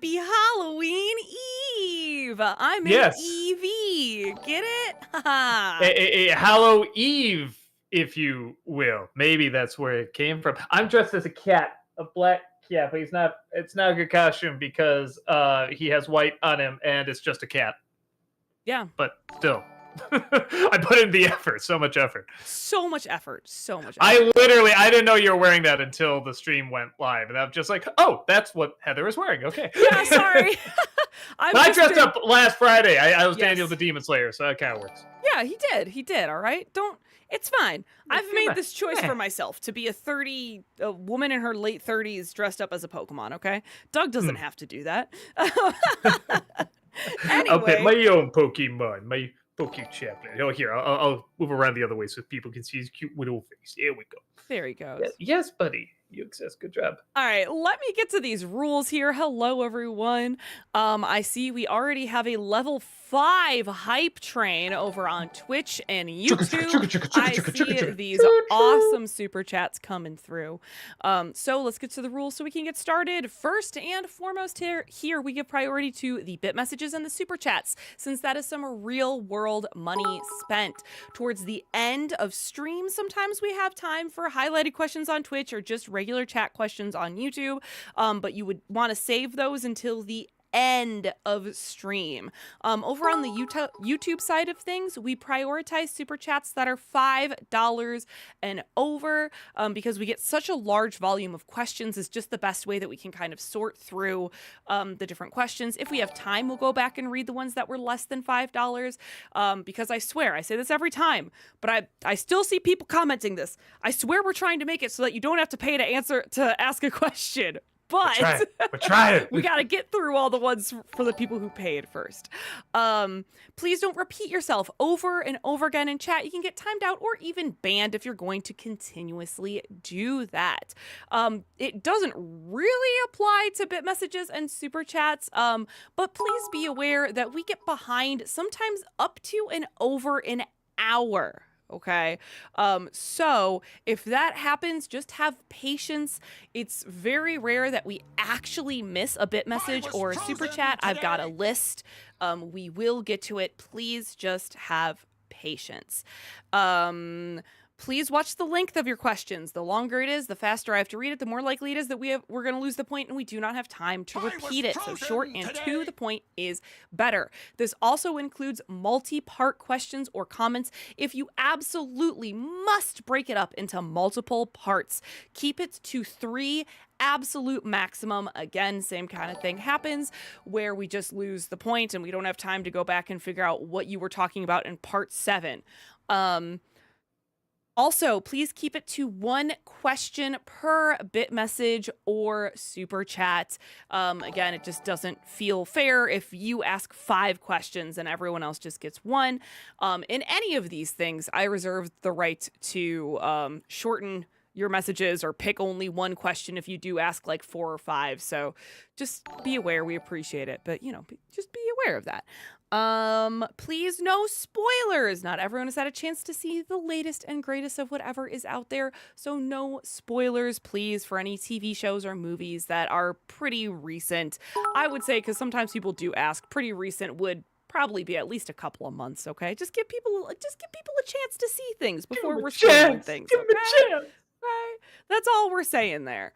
Happy Halloween Eve! I'm an Yes. Evie. Get it? A Hallow Eve, if you will. Maybe that's where it came from. I'm dressed as a cat, a black cat, but it's not a good costume because he has white on him and it's just a cat. Yeah. But still. I put in the effort, so much effort. So much effort. So much effort. I didn't know you were wearing that until the stream went live. And I'm just like, oh, that's what Heather is wearing. Okay. Yeah, sorry. I dressed up last Friday. I was Yes. Daniel the Demon Slayer, so that kind of works. Yeah, he did. He did, all right? It's fine. I've made this choice for myself to be a woman in her late 30s dressed up as a Pokemon, okay? Doug doesn't have to do that. Anyway. I'll pet my own Pokemon, my Poke Chaplain. Oh, here, I'll move around the other way so people can see his cute little face. There we go. There he goes. Yes, buddy. You exist. Good job. All right, let me get to these rules here. Hello, everyone. I see we already have a level 5 hype train over on Twitch and YouTube. I see these awesome super chats coming through. So let's get to the rules so we can get started. First and foremost here we give priority to the bit messages and the super chats, since that is some real world money spent. Towards the end of stream, sometimes we have time for highlighted questions on Twitch or just regular chat questions on YouTube, but you would want to save those until the end of stream. Over on the YouTube side of things, we prioritize super chats that are $5 and over, because we get such a large volume of questions. Is just the best way that we can kind of sort through the different questions. If we have time, we'll go back and read the ones that were less than $5, because I swear, I say this every time, but I still see people commenting this. I swear we're trying to make it so that you don't have to pay to ask a question. But we're trying. We got to get through all the ones for the people who paid first. Please don't repeat yourself over and over again in chat. You can get timed out or even banned if you're going to continuously do that. It doesn't really apply to bit messages and super chats, but please be aware that we get behind sometimes up to and over an hour. Okay, so if that happens, just have patience. It's very rare that we actually miss a bit message or a super chat. I've got a list. We will get to it. Please just have patience. Please watch the length of your questions. The longer it is, the faster I have to read it, the more likely it is that we're going to lose the point and we do not have time to repeat it. So short and to the point is better. This also includes multi-part questions or comments. If you absolutely must break it up into multiple parts, keep it to 3 absolute maximum. Again, same kind of thing happens where we just lose the point and we don't have time to go back and figure out what you were talking about in part 7. Also, please keep it to 1 question per bit message or super chat. Again, it just doesn't feel fair if you ask 5 questions and everyone else just gets 1. In any of these things, I reserve the right to shorten your messages or pick only 1 question if you do ask like 4 or 5. So just be aware, we appreciate it. But, just be aware of that. Please, no spoilers. Not everyone has had a chance to see the latest and greatest of whatever is out there. So no spoilers, please, for any TV shows or movies that are pretty recent. I would say, because sometimes people do ask, pretty recent would probably be at least a couple of months, okay? Just give people a chance to see things before we're spoiling things. Give them a chance. Right? That's all we're saying there.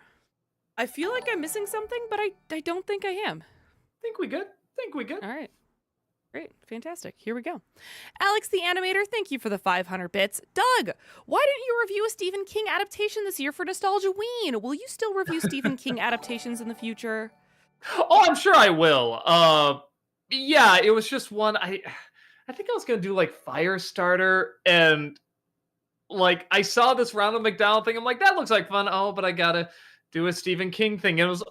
I feel like I'm missing something, but I don't think I am. Think we good. All right. Great. Fantastic. Here we go. Alex the Animator, thank you for the 500 bits. Doug, why didn't you review a Stephen King adaptation this year for Nostalgiaween? Will you still review Stephen King adaptations in the future? Oh, I'm sure I will. Yeah, it was just one. I think I was going to do like Firestarter, and like I saw this Ronald McDonald thing. I'm like, that looks like fun. Oh, but I got to do a Stephen King thing. It was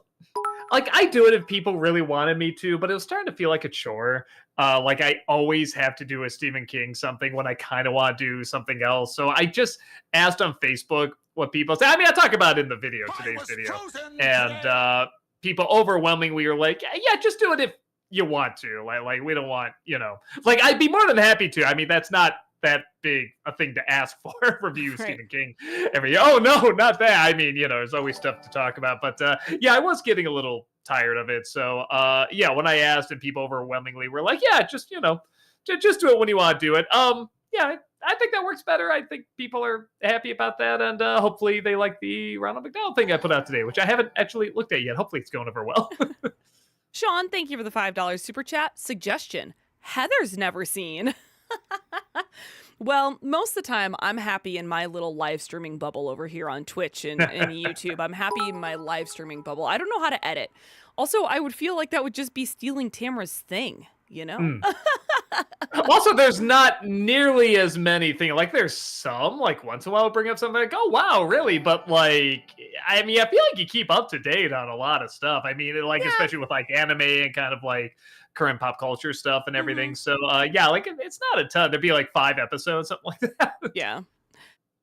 like, I do it if people really wanted me to, but it was starting to feel like a chore. Like I always have to do a Stephen King something when I kind of want to do something else. So I just asked on Facebook what people say. I mean, I talk about it in the video, today's video. And people overwhelmingly are like, yeah, just do it if you want to. Like we don't want, like I'd be more than happy to. I mean, that's not that big a thing to ask for. Review right. Stephen King every year. Oh no, not that. I mean, there's always stuff to talk about. But yeah, I was getting a little tired of it. So yeah, when I asked, and people overwhelmingly were like, yeah, just just do it when you want to do it. Yeah, I think that works better. I think people are happy about that, and hopefully they like the Ronald McDonald thing I put out today, which I haven't actually looked at yet. Hopefully it's going over well. Sean, thank you for the $5 super chat. Suggestion: Heather's never seen. Well, most of the time, I'm happy in my little live streaming bubble over here on Twitch and YouTube. I'm happy in my live streaming bubble. I don't know how to edit. Also, I would feel like that would just be stealing Tamara's thing, you know? Mm. Also, there's not nearly as many things. Like, there's some, like, once in a while, I'll bring up something like, oh, wow, really? But, like, I mean, I feel like you keep up to date on a lot of stuff. I mean, like, especially with, like, anime and kind of, like, current pop culture stuff and everything. So, yeah, like, it's not a ton. There'd be, like, 5 episodes, something like that. Yeah.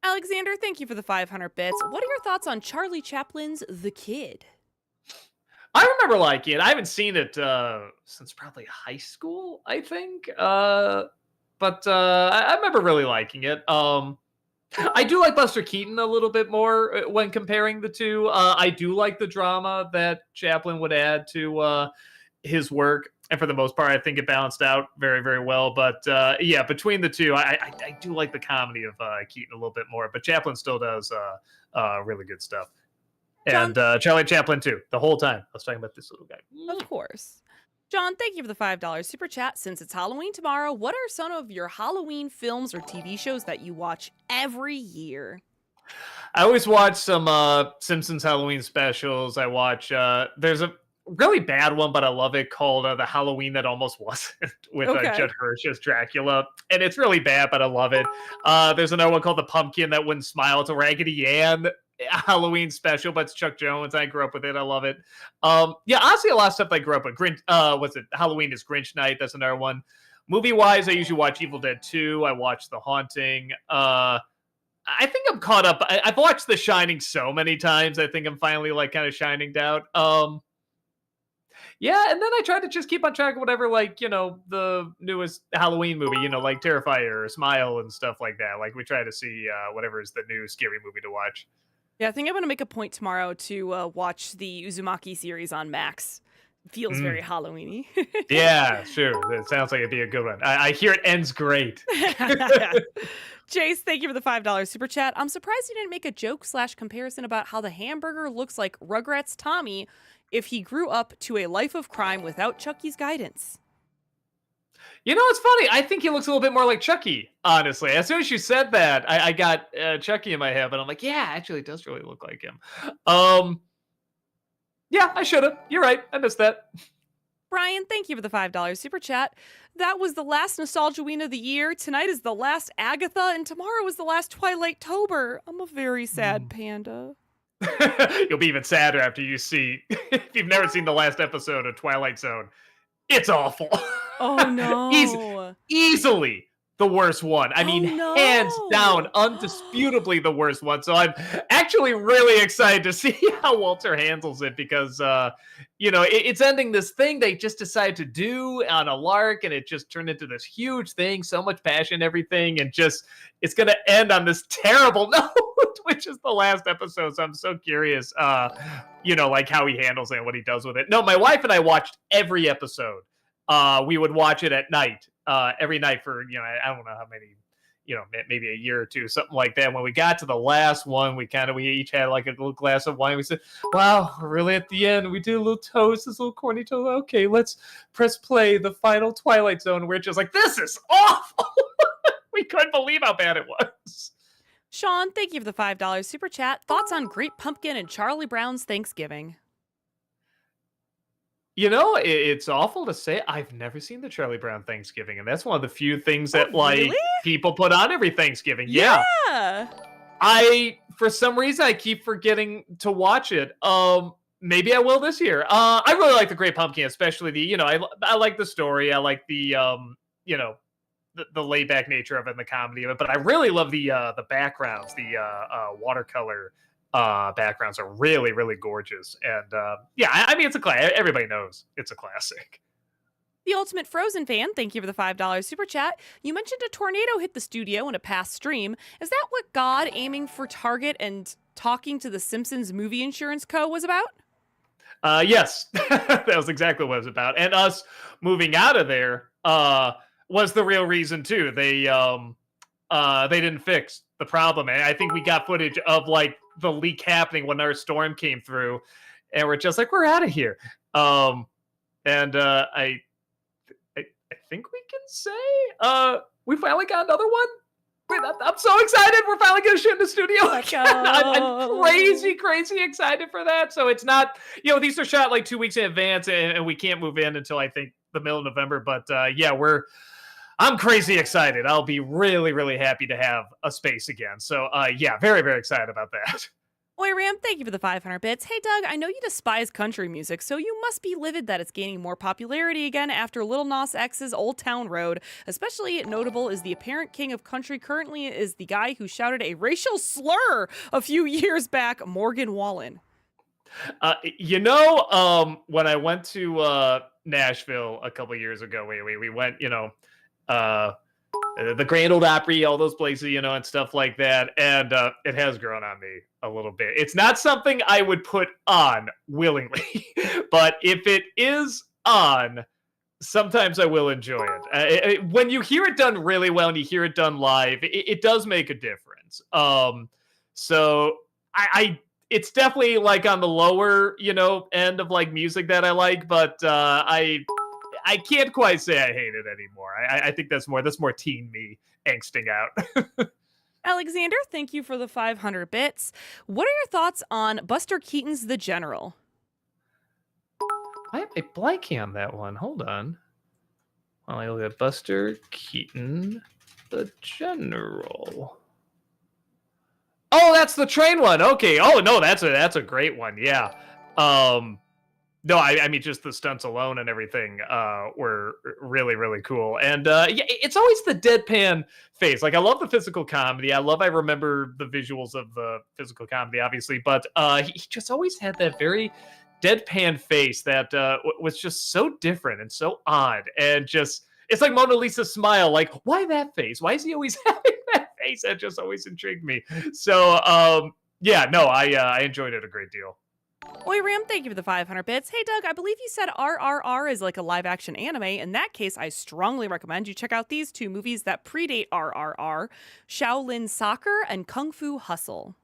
Alexander, thank you for the 500 bits. What are your thoughts on Charlie Chaplin's The Kid? I remember liking it. I haven't seen it since probably high school, I think. But I remember really liking it. I do like Buster Keaton a little bit more when comparing the two. I do like the drama that Chaplin would add to his work. And for the most part, I think it balanced out very, very well. But yeah, between the two, I do like the comedy of Keaton a little bit more. But Chaplin still does really good stuff. And Charlie Chaplin, too, the whole time. I was talking about this little guy. Of course. John, thank you for the $5 super chat. Since it's Halloween tomorrow, what are some of your Halloween films or TV shows that you watch every year? I always watch some Simpsons Halloween specials. I watch, there's a really bad one, but I love it, called The Halloween That Almost Wasn't, with Judd Hirsch as Dracula. And it's really bad, but I love it. There's another one called The Pumpkin That Wouldn't Smile. It's a Raggedy Ann Halloween special, but it's Chuck Jones. I grew up with it. I love it. Yeah, honestly, a lot of stuff I grew up with. What's it? Halloween is Grinch Night. That's another one. Movie wise, I usually watch Evil Dead 2. I watch The Haunting. I think I'm caught up. I've watched The Shining so many times. I think I'm finally like kind of shining out. Yeah, and then I try to just keep on track of whatever, like, the newest Halloween movie, like Terrifier or Smile and stuff like that. Like, we try to see whatever is the new scary movie to watch. Yeah, I think I'm going to make a point tomorrow to watch the Uzumaki series on Max. It feels very Halloween-y. Yeah, sure. It sounds like it'd be a good one. I hear it ends great. Jace, thank you for the $5 super chat. I'm surprised you didn't make a joke/comparison about how the hamburger looks like Rugrats Tommy if he grew up to a life of crime without Chucky's guidance. It's funny. I think he looks a little bit more like Chucky, honestly. As soon as you said that, I got Chucky in my head, but I'm like, yeah, actually, it does really look like him. Yeah, I should have. You're right. I missed that. Brian, thank you for the $5 super chat. That was the last Nostalgiaween of the year. Tonight is the last Agatha, and tomorrow is the last Twilight-tober. I'm a very sad panda. You'll be even sadder after you see, if you've never seen the last episode of Twilight Zone. It's awful. Oh, no. Easily the worst one. I mean, hands down, undisputably the worst one. So I'm actually really excited to see how Walter handles it, because, it's ending this thing they just decided to do on a lark, and it just turned into this huge thing, so much passion, everything, and just, it's going to end on this terrible note, which is the last episode. So I'm so curious, like how he handles it and what he does with it. No, my wife and I watched every episode. We would watch it at night, every night for, I don't know how many, maybe a year or two, something like that. When we got to the last one, we each had like a little glass of wine. We said, wow, we're really at the end. We did a little toast, this little corny toast. Okay, let's press play, the final Twilight Zone. We're just like, this is awful. We couldn't believe how bad it was. Sean, thank you for the $5 super chat. Thoughts on Great Pumpkin and Charlie Brown's Thanksgiving? It's awful to say, I've never seen the Charlie Brown Thanksgiving, and that's one of the few things that people put on every Thanksgiving. Yeah. For some reason, I keep forgetting to watch it. Maybe I will this year. I really like the Great Pumpkin, especially the, I like the story. I like the, the laid back nature of it and the comedy of it, but I really love the backgrounds, the watercolor backgrounds are really, really gorgeous. And yeah, I mean, it's a classic. Everybody knows it's a classic. The Ultimate Frozen Fan, thank you for the $5 super chat. You mentioned a tornado hit the studio in a past stream. Is that what God aiming for Target and talking to the Simpsons Movie Insurance Co. was about? Yes, that was exactly what it was about. And us moving out of there was the real reason too. They didn't fix the problem. And I think we got footage of like the leak happening when our storm came through, and we're just like, we're out of here. And I think we can say we finally got another one. I'm so excited. We're finally going to shoot in the studio. I'm crazy excited for that. So it's not, these are shot like 2 weeks in advance, and we can't move in until I think the middle of November. But yeah, I'm crazy excited. I'll be really, really happy to have a space again. So yeah, very, very excited about that. Oi, Ram, thank you for the 500 bits. Hey, Doug, I know you despise country music, so you must be livid that it's gaining more popularity again after Lil Nas X's Old Town Road. Especially notable is the apparent king of country currently is the guy who shouted a racial slur a few years back, Morgan Wallen. When I went to Nashville a couple years ago, we went, the Grand Ole Opry, all those places, and stuff like that. And it has grown on me a little bit. It's not something I would put on willingly, but if it is on, sometimes I will enjoy it. When you hear it done really well and you hear it done live, it does make a difference. So it's definitely like on the lower, end of like music that I like, but I can't quite say I hate it anymore. I think that's more teen me angsting out. Alexander, thank you for the 500 bits. What are your thoughts on Buster Keaton's The General? I have a blank on that one. Hold on. While I look at Buster Keaton, The General. Oh, that's the train one. Okay. Oh no, that's a great one. Yeah. No, I mean, just the stunts alone and everything were really, really cool. And yeah, it's always the deadpan face. Like, I love the physical comedy. I remember the visuals of the physical comedy, obviously. But he just always had that very deadpan face that was just so different and so odd. And just, it's like Mona Lisa's smile. Like, why that face? Why is he always having that face? That just always intrigued me. So, yeah, no, I enjoyed it a great deal. Oi, Ram, thank you for the 500 bits. Hey, Doug, I believe you said RRR is like a live-action anime. In that case, I strongly recommend you check out these two movies that predate RRR, Shaolin Soccer and Kung Fu Hustle.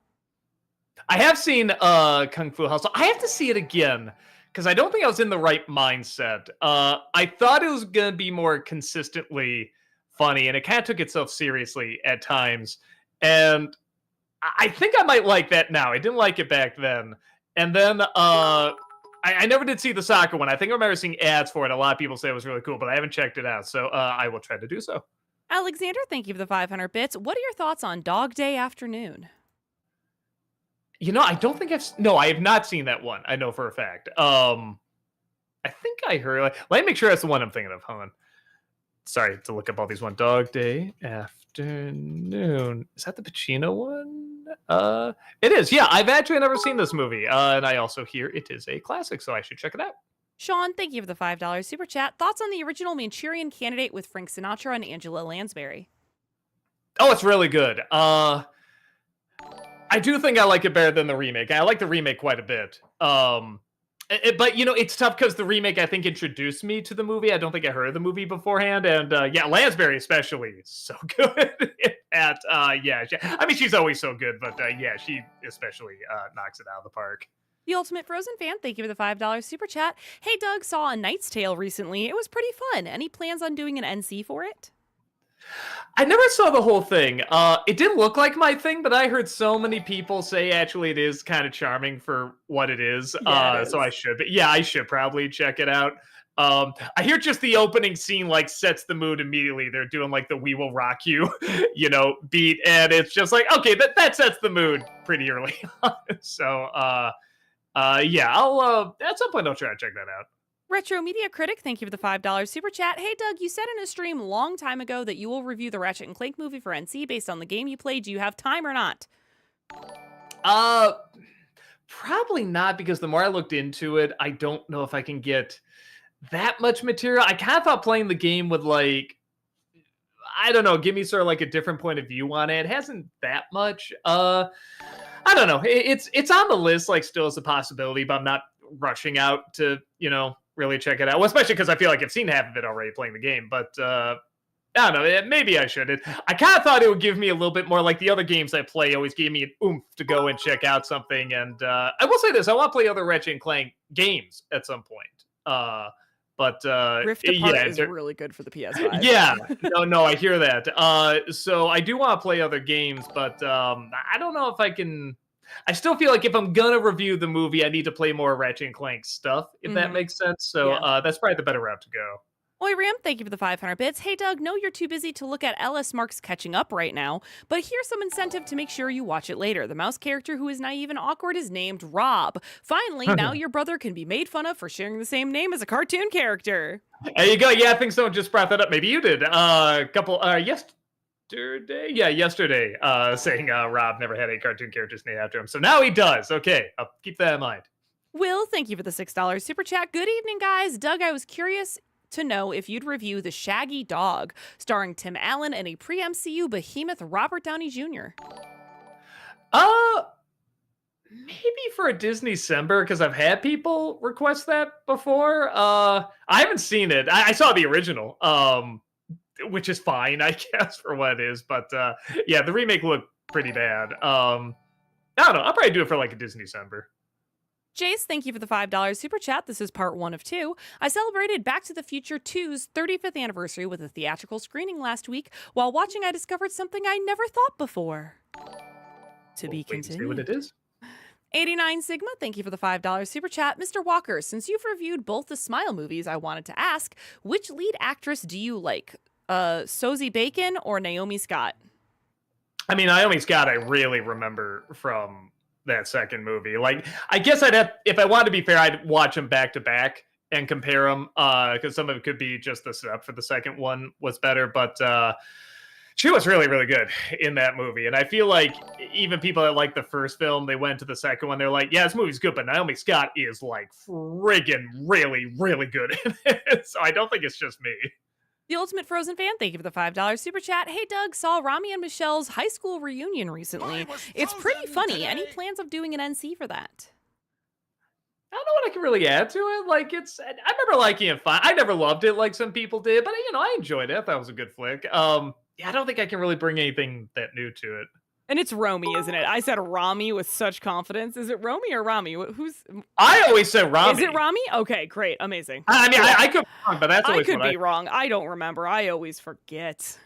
I have seen Kung Fu Hustle. I have to see it again, because I don't think I was in the right mindset. I thought it was going to be more consistently funny, and it kind of took itself seriously at times. And I think I might like that now. I didn't like it back then. And then I never did see the soccer one. I think I remember seeing ads for it. A lot of people say it was really cool, but I haven't checked it out. So I will try to do so. Alexander, thank you for the 500 bits. What are your thoughts on Dog Day Afternoon? I don't think I have not seen that one. I know for a fact. I think I heard. Let me make sure that's the one I'm thinking of. Hold on. Sorry to look up all these one. Dog Day Afternoon. Is that the Pacino one? It is. Yeah, I've actually never seen this movie, and I also hear it is a classic, so I should check it out. Sean, thank you for the $5 super chat. Thoughts on the original Manchurian Candidate with Frank Sinatra and Angela Lansbury? Oh, it's really good. I do think I like it better than the remake. I like the remake quite a bit. But it's tough because the remake, I think, introduced me to the movie. I don't think I heard of the movie beforehand, and yeah, Lansbury especially is so good at yeah. I mean, she's always so good, but yeah, she especially knocks it out of the park. The Ultimate Frozen Fan, thank you for the $5 super chat. Hey, Doug, saw A Knight's Tale recently. It was pretty fun. Any plans on doing an NC for it? I never saw the whole thing. It didn't look like my thing, but I heard so many people say actually it is kind of charming for what it is. Yeah, it is. So I should. But yeah, I should probably check it out. I hear just the opening scene like sets the mood immediately. They're doing like the "We Will Rock You," beat, and it's just like, okay, that sets the mood pretty early on. So yeah, I'll at some point I'll try to check that out. Retro Media Critic, thank you for the $5 super chat. Hey, Doug, you said in a stream long time ago that you will review the Ratchet & Clank movie for NC based on the game you played. Do you have time or not? Probably not, because the more I looked into it, I don't know if I can get that much material. I kind of thought playing the game would, like, I don't know, give me sort of like a different point of view on it. It hasn't that much. I don't know. It's on the list, like, still as a possibility, but I'm not rushing out to, really check it out. Well, especially because I feel like I've seen half of it already playing the game, but I don't know. Maybe I should. I kind of thought it would give me a little bit more, like the other games I play always gave me an oomph to go and check out something. And I will say this: I want to play other Ratchet and Clank games at some point. But Rift Apart yeah, is really good for the PS5. yeah, no, I hear that. So I do want to play other games, but I don't know if I can. I still feel like if I'm gonna review the movie, I need to play more Ratchet and Clank stuff, if that makes sense. So that's probably the better route to go. Oi Ram, thank you for the 500 bits. Hey Doug, know you're too busy to look at LS Marks catching up right now, but here's some incentive to make sure you watch it later. The mouse character who is naive and awkward is named Rob. Finally, now your brother can be made fun of for sharing the same name as a cartoon character. There you go. Yeah, I think someone just brought that up. Maybe you did. Yesterday, saying Rob never had any cartoon characters named after him. So now he does. Okay, I'll keep that in mind. Will, thank you for the $6 super chat. Good evening, guys. Doug, I was curious to know if you'd review The Shaggy Dog, starring Tim Allen and a pre-MCU behemoth Robert Downey Jr. Maybe for a Disney December, because I've had people request that before. I haven't seen it. I saw the original, which is fine, I guess, for what it is. But yeah, the remake looked pretty bad. I don't know. I'll probably do it for like a Disney December. Jace, thank you for the $5 super chat. This is part 1 of 2. I celebrated Back to the Future 2's 35th anniversary with a theatrical screening last week. While watching, I discovered something I never thought before. To be continued. See what it is. 89 Sigma, thank you for the $5 super chat. Mr. Walker, since you've reviewed both the Smile movies, I wanted to ask, which lead actress do you like? Sosie Bacon or Naomi Scott? I mean, Naomi Scott, I really remember from that second movie. Like, I guess I'd have, if I wanted to be fair, I'd watch them back to back and compare them, because some of it could be just the setup for the second one was better, but she was really, really good in that movie. And I feel like even people that like the first film, they went to the second one, they're like, yeah, this movie's good, but Naomi Scott is like friggin' really, really good in it. So I don't think it's just me. The Ultimate Frozen Fan, thank you for the $5 super chat. Hey Doug, saw Rami and Michelle's high school reunion recently. It's pretty funny. Today. Any plans of doing an NC for that? I don't know what I can really add to it. Like, I remember liking it fine. I never loved it like some people did, but I enjoyed it. I thought it was a good flick. Yeah, I don't think I can really bring anything that new to it. And it's Romy, isn't it? I said Rami with such confidence. Is it Romy or Rami? I always said Rami. Is it Rami? Okay, great, amazing. I mean, I could be wrong, but that's always I could be wrong. I don't remember. I always forget.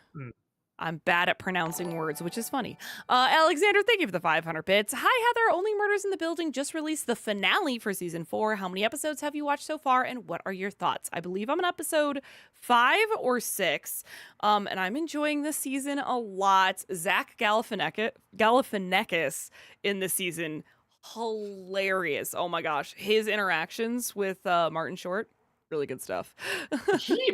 I'm bad at pronouncing words, which is funny. Alexander, thank you for the 500 bits. Hi, Heather. Only Murders in the Building just released the finale for season 4. How many episodes have you watched so far, and what are your thoughts? I believe I'm on episode 5 or 6, and I'm enjoying this season a lot. Zach Galifianakis in this season, hilarious. Oh my gosh, his interactions with Martin Short. Really good stuff. he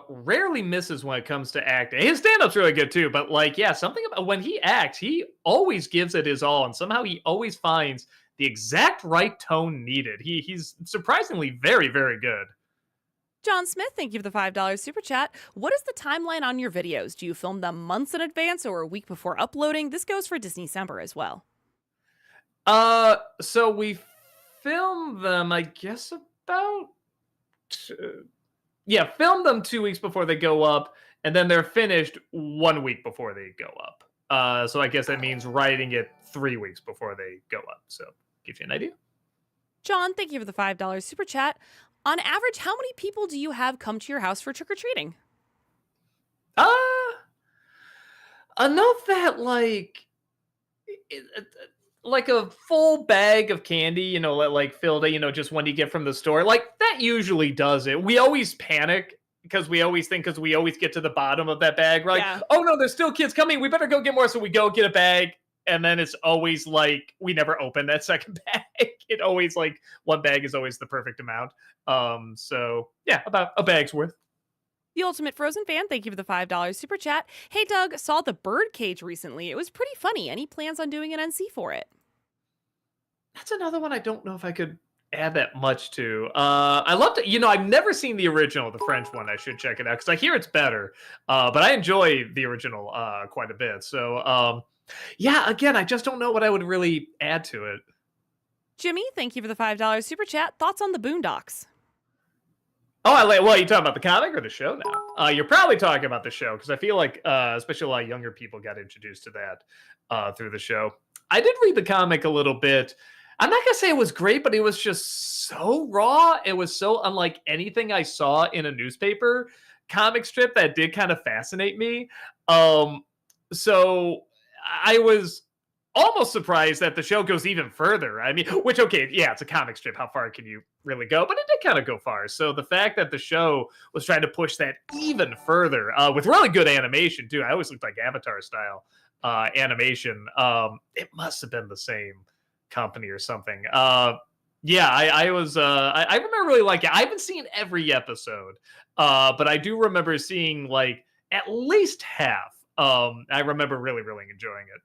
rarely misses when it comes to acting. His stand-up's really good too, but like, yeah, something about when he acts, he always gives it his all, and somehow he always finds the exact right tone needed. He's surprisingly very, very good. John Smith, thank you for the $5 super chat. What is the timeline on your videos? Do you film them months in advance or a week before uploading? This goes for Disney December as well. So we film them, I guess, film them 2 weeks before they go up, and then they're finished 1 week before they go up. So I guess that means writing it 3 weeks before they go up. So gives you an idea. John, thank you for the $5 super chat. On average, how many people do you have come to your house for trick-or-treating? Enough that like a full bag of candy, like filled, just when you get from the store, like that usually does it. We always panic because we always get to the bottom of that bag. We're like, oh no, there's still kids coming. We better go get more. So we go get a bag. And then it's always like, we never open that second bag. It always like one bag is always the perfect amount. So yeah, about a bag's worth. The Ultimate Frozen Fan, thank you for the $5 super chat. Hey Doug, saw The Birdcage recently. It was pretty funny. Any plans on doing an NC for it? That's another one I don't know if I could add that much to. I loved it. I've never seen the original, the French one. I should check it out because I hear it's better. But I enjoy the original quite a bit. So yeah, again, I just don't know what I would really add to it. Jimmy, thank you for the $5 super chat. Thoughts on the Boondocks? Oh, well, you talking about the comic or the show now? You're probably talking about the show because I feel like, especially a lot of younger people got introduced to that through the show. I did read the comic a little bit. I'm not gonna say it was great, but it was just so raw. It was so unlike anything I saw in a newspaper comic strip that did kind of fascinate me. So I was almost surprised that the show goes even further. I mean, which, okay, yeah, it's a comic strip. How far can you really go? But it did kind of go far. So the fact that the show was trying to push that even further with really good animation, too. I always looked like Avatar style animation. It must have been the same company or something. Yeah, I remember really liking it. I haven't seen every episode, but I do remember seeing like at least half. I remember really, really enjoying it.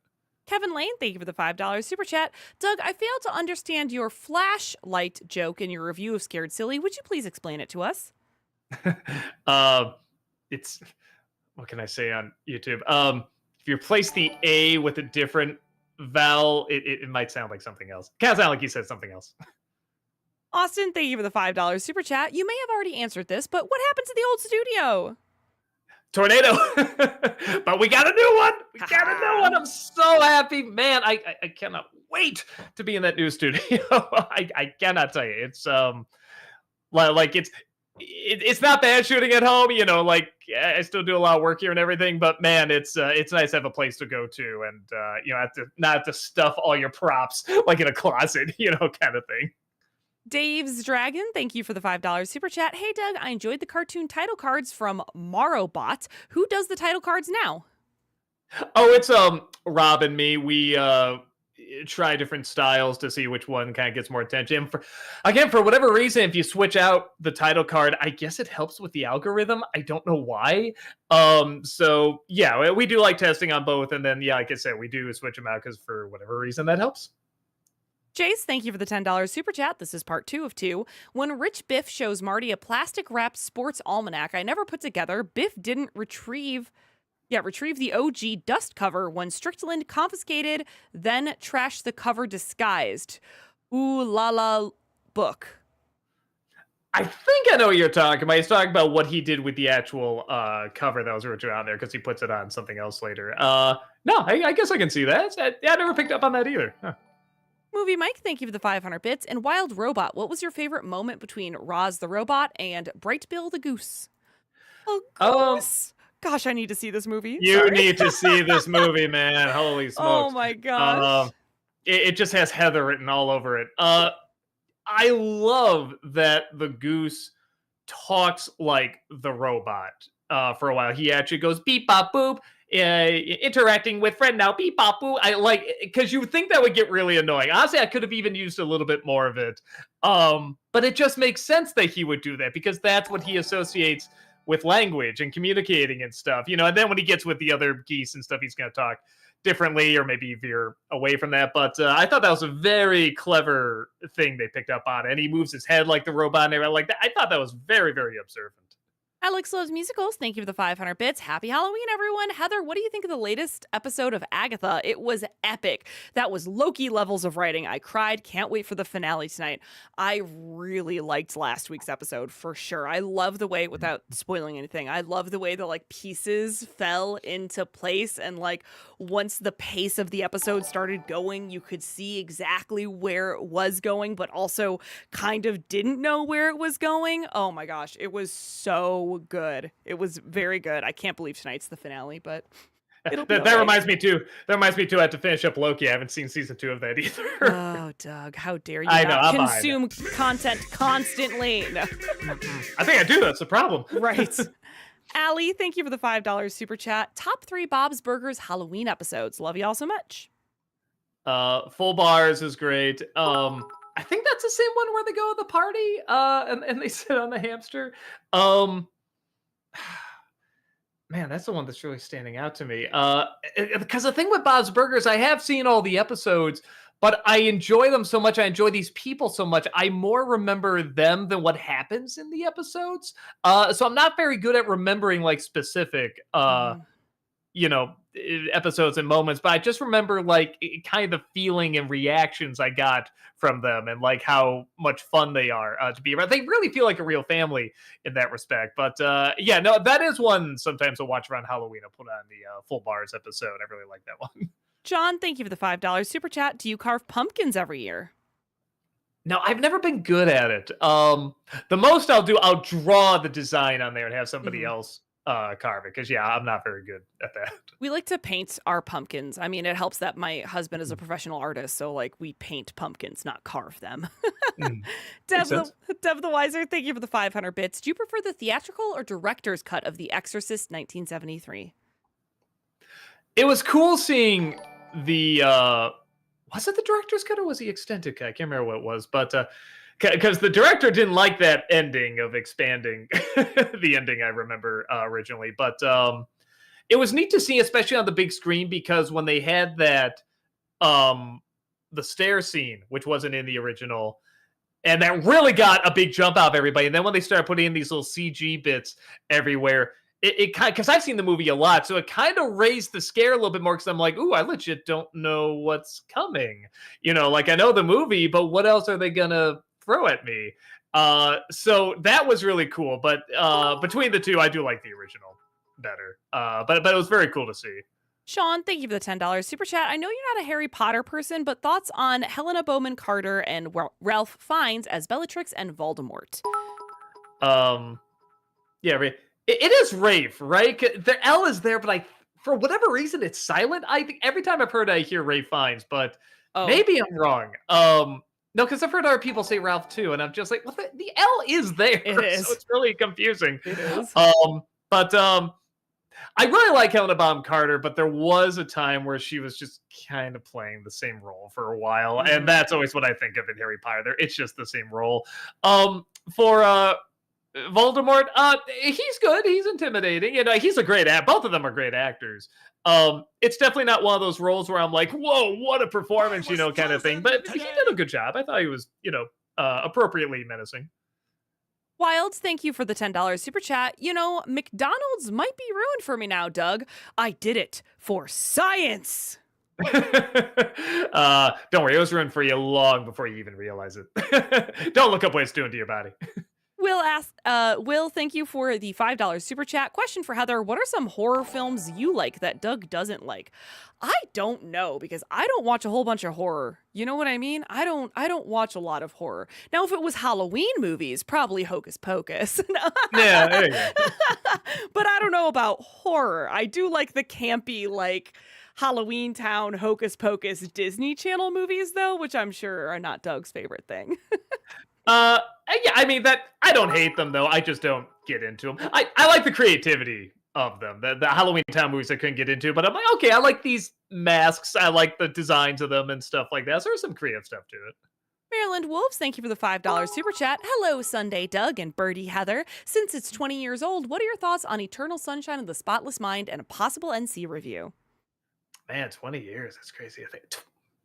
Kevin Lane, thank you for the $5 super chat. Doug, I failed to understand your flashlight joke in your review of Scared Silly. Would you please explain it to us? It's what can I say on YouTube? If you replace the A with a different vowel, it might sound like something else. Can't sound like you said something else. Austin, thank you for the $5 super chat. You may have already answered this, but what happened to the old studio? Tornado. But we got a new one. We got a new one. I'm so happy, man. I cannot wait to be in that new studio. I cannot tell you. It's like it's not bad shooting at home, you know, like I still do a lot of work here and everything, but man, it's nice to have a place to go to and you know, not have to stuff all your props like in a closet, you know, kind of thing. Dave's Dragon, thank you for the $5 super chat. Hey, Doug, I enjoyed the cartoon title cards from Morrowbot. Who does the title cards now? Oh, it's Rob and me. We try different styles to see which one kind of gets more attention. For whatever reason, if you switch out the title card, I guess it helps with the algorithm. I don't know why. So yeah, we do like testing on both, and then yeah, like I said, we do switch them out because for whatever reason that helps. Jace, thank you for the $10 super chat. This is part 2 of 2. When Rich Biff shows Marty a plastic-wrapped sports almanac I never put together, Biff didn't retrieve the OG dust cover when Strickland confiscated, then trashed the cover disguised. Ooh la la book. I think I know what you're talking about. He's talking about what he did with the actual cover that was originally on there because he puts it on something else later. No, I guess I can see that. I never picked up on that either. Huh. Movie Mike, thank you for the 500 bits. And Wild Robot, what was your favorite moment between Roz the Robot and Bright Bill the Goose? Oh, goose. Gosh, I need to see this movie. You need to see this movie, man. Holy smokes. Oh my gosh. It just has Heather written all over it. I love that the goose talks like the robot for a while. He actually goes beep bop boop. Interacting with friend now, beep bop boo. I like because you would think that would get really annoying. Honestly, I could have even used a little bit more of it. But it just makes sense that he would do that because that's what he associates with language and communicating and stuff, you know. And then when he gets with the other geese and stuff, he's going to talk differently or maybe veer away from that. But I thought that was a very clever thing they picked up on, and he moves his head like the robot and everything like that. I thought that was very, very observant. Alex loves musicals. Thank you for the 500 bits. Happy Halloween, everyone. Heather, what do you think of the latest episode of Agatha? It was epic. That was Loki levels of writing. I cried. Can't wait for the finale tonight. I really liked last week's episode for sure. I love the way, without spoiling anything, I love the way the like pieces fell into place, and like once the pace of the episode started going, you could see exactly where it was going, but also kind of didn't know where it was going. Oh my gosh, it was so good. It was very good. I can't believe tonight's the finale, but that reminds me too. That reminds me too. I had to finish up Loki. I haven't seen season 2 of that either. Oh, Doug, how dare you not consume content constantly? No. I think I do. That's the problem. Right. Allie, thank you for the $5 super chat. Top 3 Bob's Burgers Halloween episodes. Love y'all so much. Full Bars is great. I think that's the same one where they go to the party and they sit on the hamster. Man, that's the one that's really standing out to me. Because the thing with Bob's Burgers, I have seen all the episodes, but I enjoy them so much. I enjoy these people so much. I more remember them than what happens in the episodes. So I'm not very good at remembering like specific episodes and moments, but I just remember like kind of the feeling and reactions I got from them, and like how much fun they are to be around. They really feel like a real family in that respect. But yeah, no, that is one sometimes I'll watch around Halloween. I'll put on the Full Bars episode. I really like that one. John, thank you for the $5 super chat. Do you carve pumpkins every year? No, I've never been good at it. The most I'll do, I'll draw the design on there and have somebody Mhm. else carve it. Because yeah, I'm not very good at that. We like to paint our pumpkins. I mean, it helps that my husband is a Mm, professional artist, so like we paint pumpkins, not carve them. mm. Dev Makes the sense. Dev the Wiser, thank you for the 500 bits. Do you prefer the theatrical or director's cut of The Exorcist 1973? It was cool seeing the was it the director's cut or was the extended cut? I can't remember what it was, but because the director didn't like that ending of expanding the ending I remember originally, but it was neat to see, especially on the big screen, because when they had that um the stair scene, which wasn't in the original, and that really got a big jump out of everybody. And then when they started putting in these little CG bits everywhere, it kind because I've seen the movie a lot, so it kind of raised the scare a little bit more. Because I'm like, ooh, I legit don't know what's coming. Like I know the movie, but what else are they gonna throw at me? So that was really cool. But between the two, I do like the original better. But it was very cool to see. Sean, thank you for the $10 super chat. I know you're not a Harry Potter person, but thoughts on Helena Bowman Carter and Ralph Fiennes as Bellatrix and Voldemort? Um, yeah, it is Rafe, right? The L is there, but for whatever reason, it's silent. I think every time I've heard it, I hear Rafe Fiennes, but Oh, maybe I'm wrong. No, because I've heard other people say Ralph too, and I'm just like, well, the L is there, it so is. it's really confusing. It is. But I really like Helena Bonham Carter, but there was a time where she was just kind of playing the same role for a while, and Mhm. that's always what I think of in Harry Potter. It's just the same role. For Voldemort, he's good. He's intimidating. He's a great act. Both of them are great actors. It's definitely not one of those roles where I'm like, whoa, what a performance, kind of thing. But he did a good job. I thought he was, appropriately menacing. Wilds, thank you for the $10 super chat. McDonald's might be ruined for me now, Doug. I did it for science. Don't worry, it was ruined for you long before you even realize it. Don't look up what it's doing to your body. Will, thank you for the $5 super chat. Question for Heather: what are some horror films you like that Doug doesn't like? I don't know because I don't watch a whole bunch of horror. You know what I mean? I don't watch a lot of horror. Now, if it was Halloween movies, probably Hocus Pocus. Yeah, there you go. But I don't know about horror. I do like the campy, like Halloween Town, Hocus Pocus Disney Channel movies, though, which I'm sure are not Doug's favorite thing. Uh, yeah, I mean that I don't hate them though. I just don't get into them. I like the creativity of them. The Halloween Town movies I couldn't get into, but I'm like, okay, I like these masks. I like the designs of them and stuff like that. So there's some creative stuff to it. Maryland Wolves, thank you for the $5 super chat. Hello, Sunday Doug and Birdie Heather. Since it's 20 years old, what are your thoughts on Eternal Sunshine of the Spotless Mind and a possible NC review? Man, 20 years. That's crazy. I think.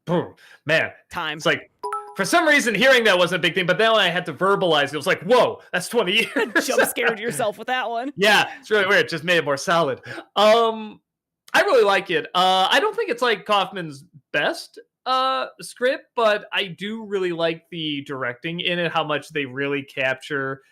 Boom. Man, Time. it's like for some reason hearing that wasn't a big thing, but then when I had to verbalize it, it was like, whoa, that's 20 years. Jump scared yourself with that one. Yeah, it's really weird. It just made it more solid. I really like it. I don't think it's like Kaufman's best script, but I do really like the directing in it, how much they really capture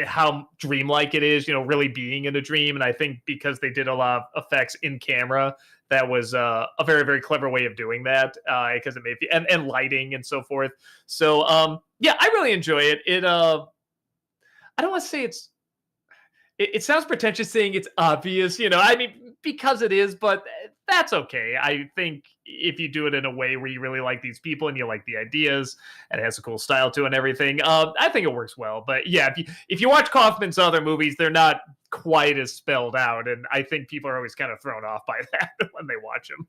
how dreamlike it is, really being in a dream. And I think because they did a lot of effects in camera, that was a very, very clever way of doing that, because it made and lighting and so forth. So yeah, I really enjoy it. I don't want to say it sounds pretentious saying it's obvious, I mean, because it is, but that's okay. I think if you do it in a way where you really like these people and you like the ideas and it has a cool style to it and everything, I think it works well. But yeah, if you watch Kaufman's other movies, they're not quite as spelled out, and I think people are always kind of thrown off by that when they watch them.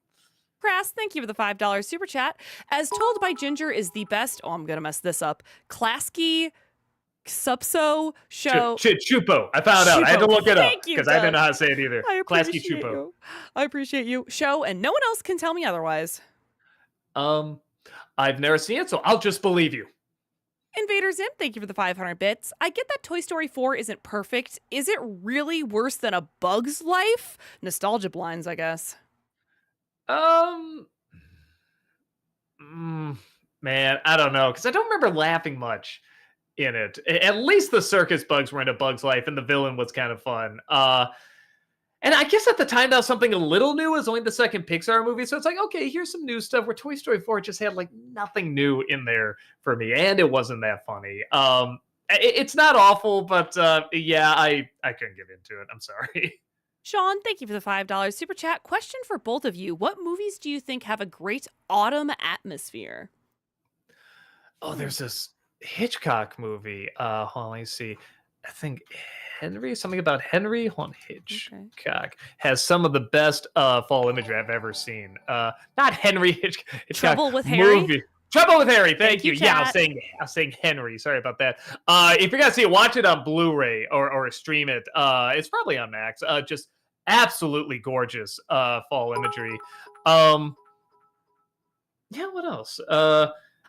Crass, thank you for the $5 super chat. As Told by Ginger is the best, oh, I'm going to mess this up, Klasky Supso show. Chupo. I found out. I had to look it up Thank you, because I didn't know Doug. how to say it either. I Klasky appreciate Chupo. you. I appreciate you. Show, and no one else can tell me otherwise. I've never seen it, so I'll just believe you. Invader Zim, thank you for the 500 bits. I get that Toy Story 4 isn't perfect. Is it really worse than A Bug's Life? Nostalgia blinds, I guess. Um, man, I don't know because I don't remember laughing much in it. At least the circus bugs were in A Bug's Life, and the villain was kind of fun. And I guess at the time that was something a little new. It was only the second Pixar movie, so it's like, okay, here's some new stuff. Where Toy Story 4 just had like nothing new in there for me, and it wasn't that funny. It's not awful, but yeah, I couldn't get into it. I'm sorry. Sean, thank you for the $5 super chat. Question for both of you. What movies do you think have a great autumn atmosphere? Oh, there's this Hitchcock movie. Hold on, let me see. I think something about Henry. Hold on, Hitchcock has some of the best fall imagery I've ever seen. Not Henry Hitchcock. Trouble with Harry? Movie. Trouble with Harry. Thank you. chat. Yeah, I was saying Henry. Sorry about that. If you're gonna see it, watch it on Blu-ray or stream it. It's probably on Max. Just absolutely gorgeous fall imagery. Yeah, what else?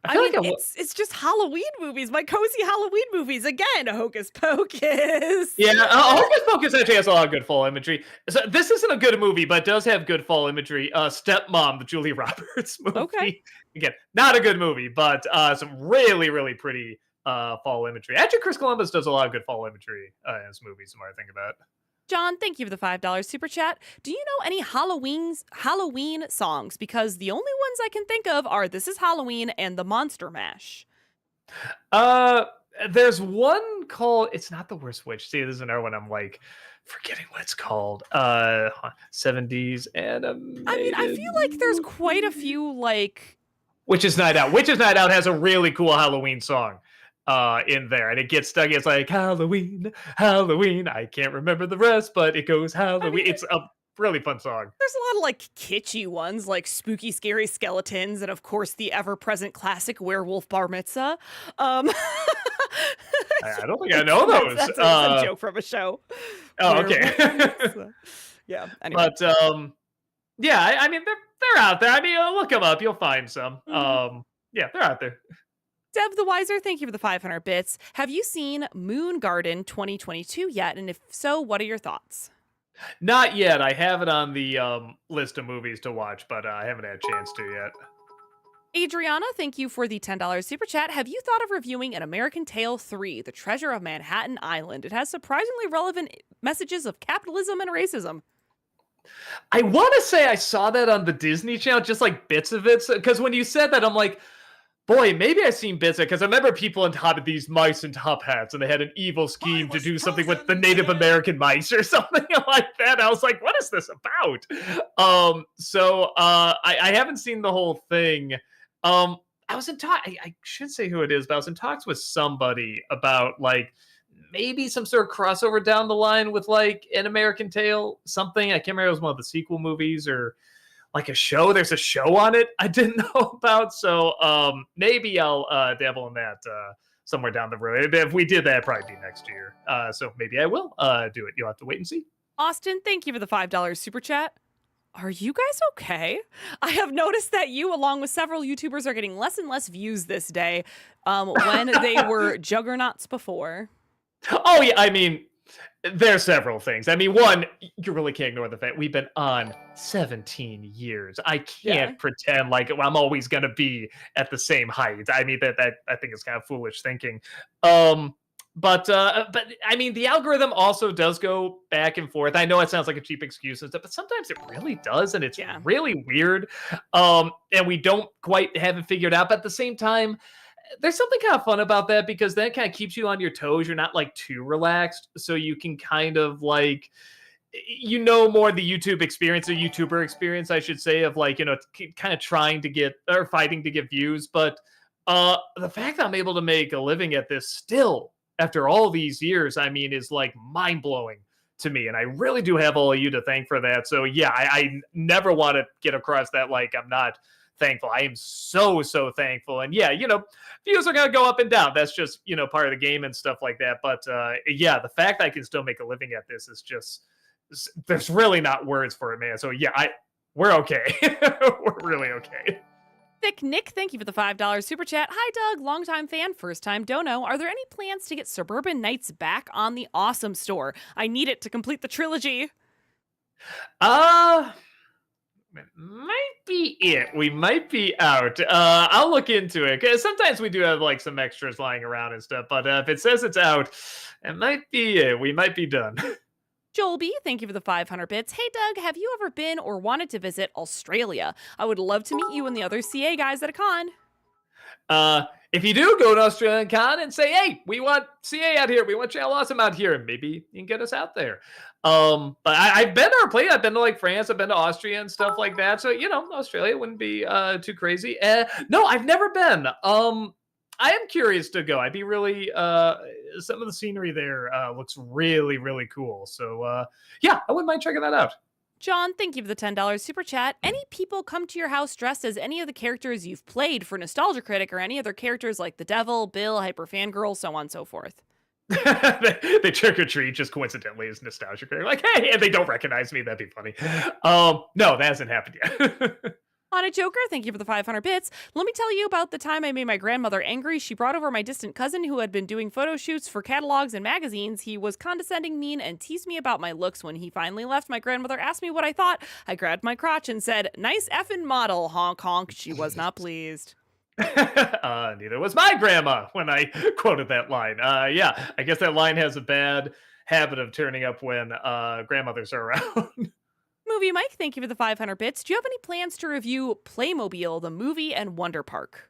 I feel like it's just Halloween movies, my cozy Halloween movies. Again, Hocus Pocus. Yeah, Hocus Pocus actually has a lot of good fall imagery. So this isn't a good movie, but it does have good fall imagery. Stepmom, the Julia Roberts movie. Okay. Again, not a good movie, but some really, really pretty fall imagery. Actually, Chris Columbus does a lot of good fall imagery in his movies, the more I think about it. John, thank you for the $5 super chat. Do you know any Halloween songs? Because the only ones I can think of are This Is Halloween and The Monster Mash. There's one called It's Not the Worst Witch. See, this is another one I'm like forgetting what it's called. 70s animated. I mean, I feel like there's quite a few like Witch's Night Out. Witch's Night Out has a really cool Halloween song in there, and it gets stuck. It's like Halloween, Halloween. I can't remember the rest, but it goes Halloween. I mean, it's a really fun song. There's a lot of like kitschy ones, like spooky, scary skeletons, and of course the ever-present classic Werewolf Bar Mitzvah. I don't think I know those. That's a joke from a show. Oh, okay. Yeah. Anyway. But yeah, I mean they're out there. I mean, look them up. You'll find some. Mm-hmm. Yeah, they're out there. Deb the Wiser, thank you for the 500 bits. Have you seen Moon Garden 2022 yet? And if so, what are your thoughts? Not yet. I have it on the list of movies to watch, but I haven't had a chance to yet. Adriana, thank you for the $10 super chat. Have you thought of reviewing An American Tale 3, The Treasure of Manhattan Island? It has surprisingly relevant messages of capitalism and racism. I want to say I saw that on the Disney Channel, just like bits of it. Because when you said that, I'm like, boy, maybe I've seen bits of it. Because I remember people on top of these mice and top hats, and they had an evil scheme to do something with the Native American mice or something like that. I was like, what is this about? So I haven't seen the whole thing. I was in talk. I should say who it is, but I was in talks with somebody about like maybe some sort of crossover down the line with like An American Tale, something. I can't remember if it was one of the sequel movies or like a show. There's a show on it I didn't know about. So maybe I'll dabble in that somewhere down the road. If we did that, it'd probably be next year. So maybe I will do it. You'll have to wait and see. Austin, thank you for the $5 super chat. Are you guys okay? I have noticed that you, along with several YouTubers, are getting less and less views this day when they were juggernauts before. Oh, yeah. I mean, there's several things. I mean, one, you really can't ignore the fact we've been on 17 years. I can't pretend like I'm always going to be at the same height. I mean, that I think is kind of foolish thinking. But I mean, the algorithm also does go back and forth. I know it sounds like a cheap excuse and stuff, but sometimes it really does, and it's really weird. And we don't quite have it figured out. But at the same time, there's something kind of fun about that because that kind of keeps you on your toes. You're not like too relaxed, so you can kind of like, you know, more the YouTube experience, or YouTuber experience, I should say, of like, you know, kind of trying to get or fighting to get views. But the fact that I'm able to make a living at this still after all these years, I mean, is like mind blowing to me. And I really do have all of you to thank for that. So yeah, I never want to get across that like I'm not thankful. I am so thankful. And yeah, you know, views are going to go up and down. That's just, you know, part of the game and stuff like that. But yeah, the fact that I can still make a living at this is just, there's really not words for it, man. So yeah, we're okay. We're really okay. Thick Nick, thank you for the $5 super chat. Hi, Doug, longtime fan, first time dono. Are there any plans to get Suburban Nights back on the Awesome Store? I need it to complete the trilogy. Might be it. We might be out. I'll look into it because sometimes we do have like some extras lying around and stuff. But if it says it's out, it might be it. We might be done. Joel B, thank you for the 500 bits. Hey, Doug, have you ever been or wanted to visit Australia? I would love to meet you and the other CA guys at a con. If you do go to Australian Con and say, hey, we want CA out here, we want Channel Awesome out here, maybe you can get us out there. But I've been to our place. I've been to like France, I've been to Austria and stuff like that. So, Australia wouldn't be too crazy. No, I've never been. I am curious to go. I'd be really, some of the scenery there looks really, really cool. So, yeah, I wouldn't mind checking that out. John, thank you for the $10 super chat. Any people come to your house dressed as any of the characters you've played for Nostalgia Critic or any other characters like the Devil, Bill, Hyper Fangirl, so on and so forth? They trick or treat just coincidentally as Nostalgia Critic. Like, hey, and they don't recognize me. That'd be funny. No, that hasn't happened yet. On a Joker, thank you for the 500 bits. Let me tell you about the time I made my grandmother angry. She brought over my distant cousin who had been doing photo shoots for catalogs and magazines. He was condescending, mean, and teased me about my looks. When he finally left, my grandmother asked me what I thought. I grabbed my crotch and said, nice effing model, honk honk. She was not pleased. Neither was my grandma when I quoted that line. Yeah, I guess that line has a bad habit of turning up when grandmothers are around. Movie Mike, thank you for the 500 bits. Do you have any plans to review Playmobil, the movie, and Wonder Park?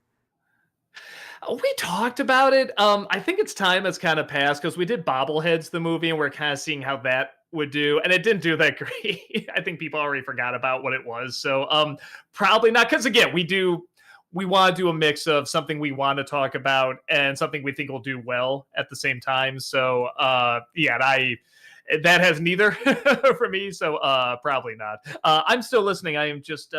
We talked about it. I think it's time has kind of passed because we did Bobbleheads, the movie, and we're kind of seeing how that would do, and it didn't do that great. I think people already forgot about what it was. So probably not, because again, we want to do a mix of something we want to talk about and something we think will do well at the same time. So that has neither for me, so probably not. I'm still listening. I am just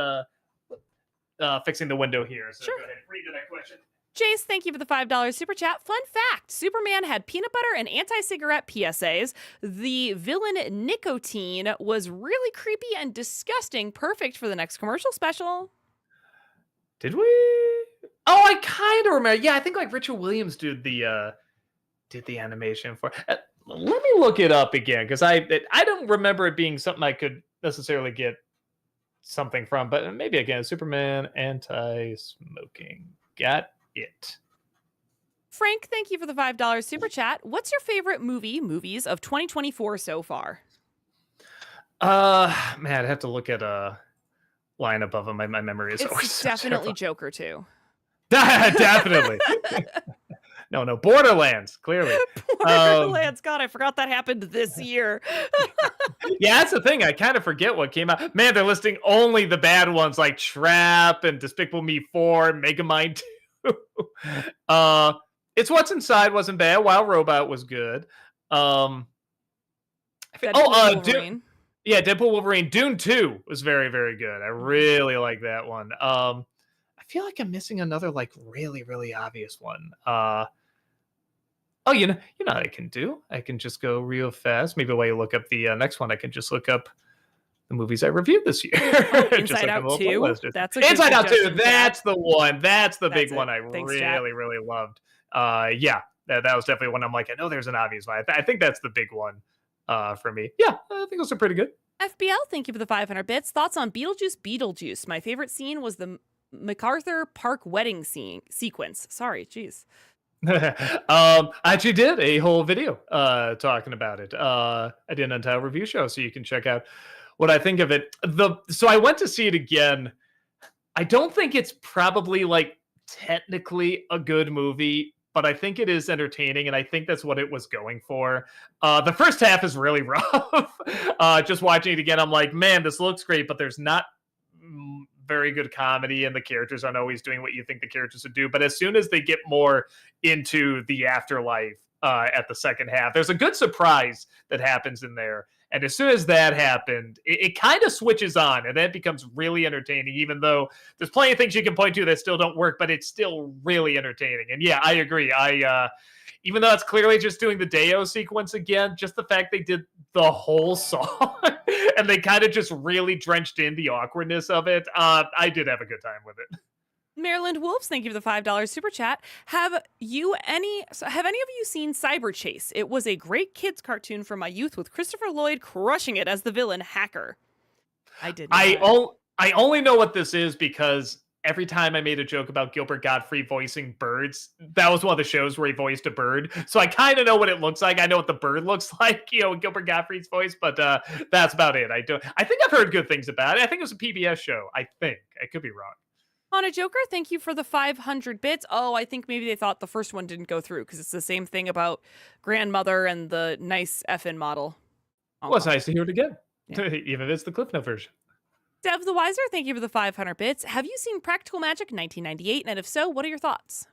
fixing the window here. So sure. Go ahead, read the next question. Jace, thank you for the $5 super chat. Fun fact, Superman had peanut butter and anti-cigarette PSAs. The villain Nicotine was really creepy and disgusting, perfect for the next commercial special. Did we? Oh, I kind of remember. Yeah, I think like Richard Williams did the animation for. Let me look it up again because I don't remember it being something I could necessarily get something from, but maybe again, Superman anti-smoking. Got it. Frank, thank you for the $5 super chat. What's your favorite movies of 2024 so far? Man, I'd have to look at a line above them. My memory is always so definitely Joker too. Definitely. No, Borderlands, clearly. Borderlands, God, I forgot that happened this year. Yeah, that's the thing. I kind of forget what came out. Man, they're listing only the bad ones like Trap and Despicable Me 4, Megamind 2. It's What's Inside wasn't bad. Wild Robot was good. Wolverine. Yeah, Deadpool Wolverine. Dune 2 was very, very good. I really like that one. I feel like I'm missing another like really, really obvious one. You know what I can do? I can just go real fast. Maybe while you look up the next one, I can just look up the movies I reviewed this year. Inside Out 2? That's a Inside Out 2. That's the one. That's the big one I Thanks, really, Jack. really loved. Yeah, that was definitely one I'm like, I know there's an obvious one. I think that's the big one for me. Yeah, I think those are pretty good. FBL, thank you for the 500 bits. Thoughts on Beetlejuice? My favorite scene was the MacArthur Park wedding sequence. Sorry, jeez. I actually did a whole video talking about it. I did an entire review show, so you can check out what I think of it. So I went to see it again. I don't think it's probably like technically a good movie, but I think it is entertaining, and I think that's what it was going for. The first half is really rough. Just watching it again, I'm like, man, this looks great, but there's not very good comedy, and the characters aren't always doing what you think the characters would do. But as soon as they get more into the afterlife at the second half, there's a good surprise that happens in there. And as soon as that happened, it kind of switches on, and that becomes really entertaining, even though there's plenty of things you can point to that still don't work, but it's still really entertaining. And yeah, I agree. Even though it's clearly just doing the Deo sequence again, just the fact they did the whole song and they kind of just really drenched in the awkwardness of it, I did have a good time with it. Maryland Wolves, thank you for the $5 super chat. Have any of you seen Cyber Chase? It was a great kids cartoon from my youth with Christopher Lloyd crushing it as the villain hacker. I did not. I only know what this is because every time I made a joke about Gilbert Gottfried voicing birds, that was one of the shows where he voiced a bird. So I kind of know what it looks like. I know what the bird looks like, Gilbert Gottfried's voice, but that's about it. I think I've heard good things about it. I think it was a PBS show. I think. I could be wrong. On a Joker, thank you for the 500 bits. Oh, I think maybe they thought the first one didn't go through because it's the same thing about grandmother and the nice effing model. Well, it's nice to hear it again, Yeah. even if it's the Cliff Note version. Dev the Wiser, thank you for the 500 bits. Have you seen Practical Magic 1998? And if so, what are your thoughts?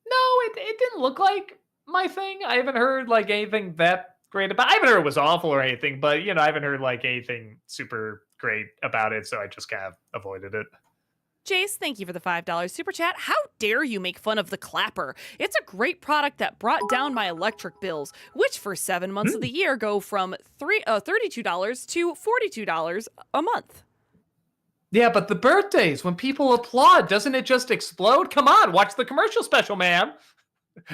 No, it didn't look like my thing. I haven't heard like anything that great about. I haven't heard it was awful or anything, but I haven't heard like anything super great about it, so I just kind of avoided it. Jace, thank you for the $5 super chat. How dare you make fun of the Clapper? It's a great product that brought down my electric bills, which for 7 months of the year go from $32 to $42 a month. Yeah, but the birthdays, when people applaud, doesn't it just explode? Come on, watch the commercial special, ma'am.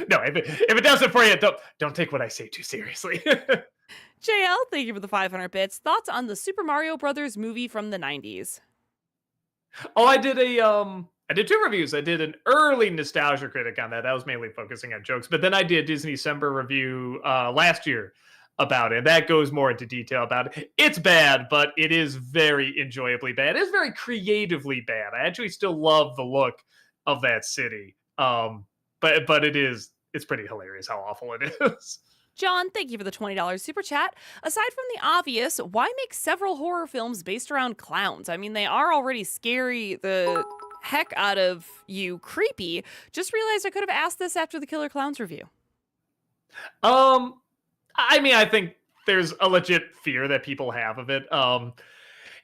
No, if it does it for you, don't take what I say too seriously. JL, thank you for the 500 bits. Thoughts on the Super Mario Brothers movie from the 90s? Oh, I did two reviews. I did an early Nostalgia Critic on that. That was mainly focusing on jokes. But then I did a Disney December review last year about it. That goes more into detail about it. It's bad, but it is very enjoyably bad. It is very creatively bad. I actually still love the look of that city. But it's pretty hilarious how awful it is. John, thank you for the $20 super chat. Aside from the obvious, why make several horror films based around clowns? I mean, they are already scary the heck out of you, creepy. Just realized I could have asked this after the Killer Clowns review. I mean, I think there's a legit fear that people have of it.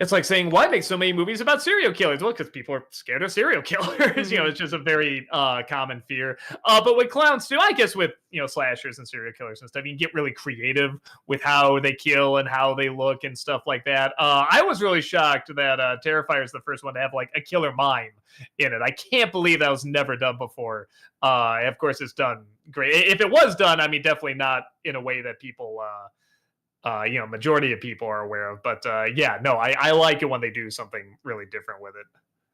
It's like saying, why make so many movies about serial killers? Well, because people are scared of serial killers. It's just a very common fear. But with clowns too, I guess with slashers and serial killers and stuff, you can get really creative with how they kill and how they look and stuff like that. I was really shocked that Terrifier is the first one to have like a killer mime in it. I can't believe that was never done before. Of course, it's done great. If it was done, I mean, definitely not in a way that people. Majority of people are aware of. But I like it when they do something really different with it.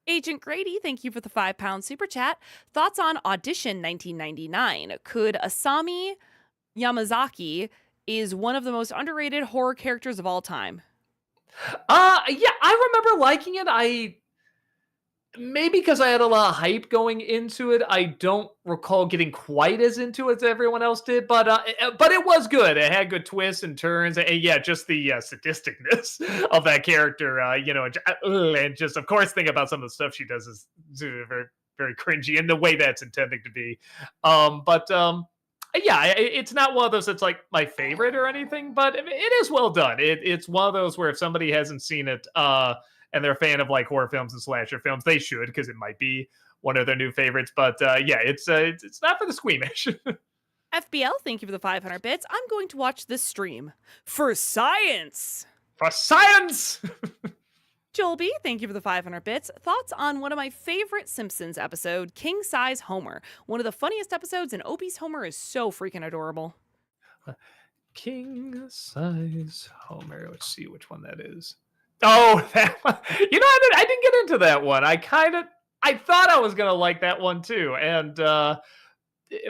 Agent Grady, thank you for the £5 super chat. Thoughts on Audition 1999? Could Asami Yamazaki is one of the most underrated horror characters of all time? I remember liking it. Maybe because I had a lot of hype going into it, I don't recall getting quite as into it as everyone else did. But it was good. It had good twists and turns, and just the sadisticness of that character. And just of course, think about some of the stuff she does is very very cringy in the way that's intended to be. It's not one of those that's like my favorite or anything, but it is well done. It's one of those where if somebody hasn't seen it, and they're a fan of like horror films and slasher films, they should, because it might be one of their new favorites. But it's not for the squeamish. FBL, thank you for the 500 bits. I'm going to watch this stream for science. For science. Joel B, thank you for the 500 bits. Thoughts on one of my favorite Simpsons episode, King Size Homer. One of the funniest episodes, and Opie's Homer is so freaking adorable. King Size Homer. Let's see which one that is. Oh, that one. I didn't get into that one. I thought I was gonna like that one too, and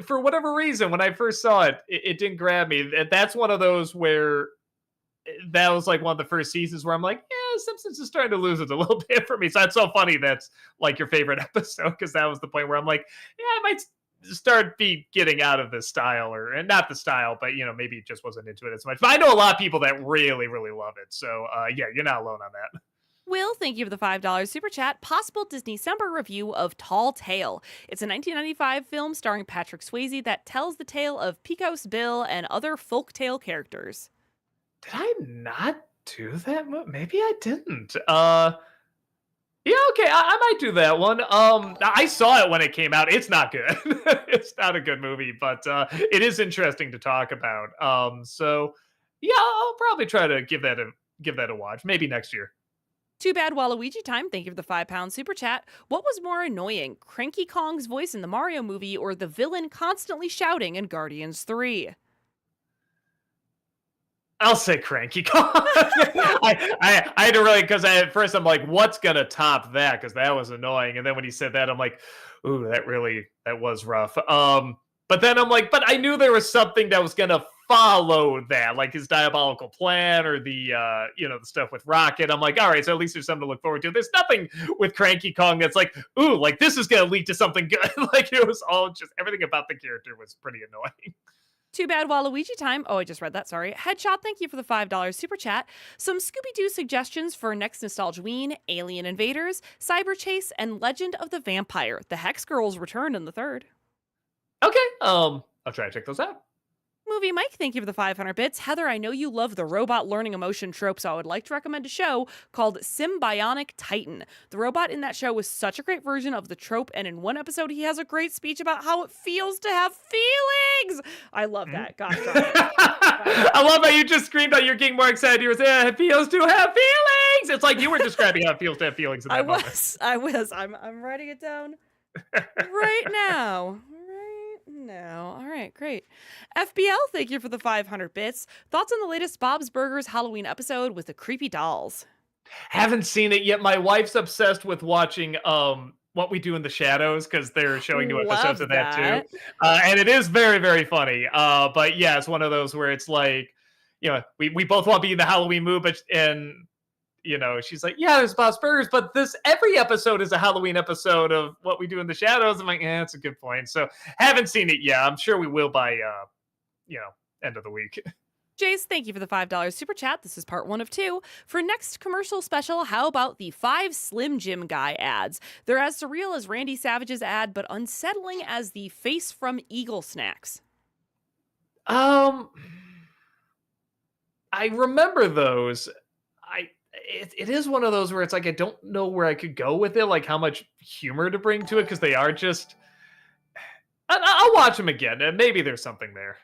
for whatever reason, when I first saw it, it didn't grab me. That's one of those where that was like one of the first seasons where I'm like, yeah, Simpsons is starting to lose it a little bit for me. So that's so funny. That's like your favorite episode, because that was the point where I'm like, yeah, I might start getting out of this style, and not the style, but maybe it just wasn't into it as much. But I know a lot of people that really really love it, so you're not alone on that. Will, thank you for the $5 super chat. Possible Disney December review of Tall Tale. It's a 1995 film starring Patrick Swayze that tells the tale of Pecos Bill and other folktale characters. Did I not do that? Maybe I didn't. Yeah, okay, I might do that one. I saw it when it came out. It's not good. It's not a good movie, but it is interesting to talk about. So yeah, I'll probably try to give that a watch. Maybe next year. Too bad Waluigi time. Thank you for the £5 super chat. What was more annoying, Cranky Kong's voice in the Mario movie or the villain constantly shouting in Guardians 3? I'll say Cranky Kong. I had to really, because at first I'm like, what's gonna top that? Because that was annoying. And then when he said that, I'm like, ooh, that was rough. But then I'm like, but I knew there was something that was gonna follow that, like his diabolical plan or the the stuff with Rocket. I'm like, all right, so at least there's something to look forward to. There's nothing with Cranky Kong that's like, ooh, like this is gonna lead to something good. Like it was all just everything about the character was pretty annoying. Too bad Waluigi time. Oh, I just read that. Sorry. Headshot, thank you for the $5 super chat. Some Scooby Doo suggestions for next Nostalgiaween: Alien Invaders, Cyber Chase, and Legend of the Vampire. The Hex Girls return in the third. Okay, I'll try to check those out. Movie Mike, thank you for the 500 bits. Heather, I know you love the robot learning emotion trope, so I would like to recommend a show called Symbionic Titan. The robot in that show was such a great version of the trope, and in one episode, he has a great speech about how it feels to have feelings. I love that. Gosh, I love how you just screamed out. You're getting more excited. You were saying it feels to have feelings. It's like you were describing how it feels to have feelings in that moment. I was. I'm writing it down right now. No. All right, great. FBL, thank you for the 500 bits. Thoughts on the latest Bob's Burgers Halloween episode with the creepy dolls? Haven't seen it yet. My wife's obsessed with watching What We Do in the Shadows because they're showing new episodes of that too. And it is very, very funny. But yeah, it's one of those where it's like, we both want to be in the Halloween mood, but she's like, yeah, there's Bob's Burgers, but every episode is a Halloween episode of What We Do in the Shadows. I'm like, that's a good point. So haven't seen it yet. I'm sure we will by, end of the week. Jace, thank you for the $5 super chat. This is part 1 of 2. For next commercial special, how about the 5 Slim Jim Guy ads? They're as surreal as Randy Savage's ad, but unsettling as the face from Eagle Snacks. I remember those. It is one of those where it's like I don't know where I could go with it, like how much humor to bring to it, because they are just. I'll watch them again, and maybe there's something there.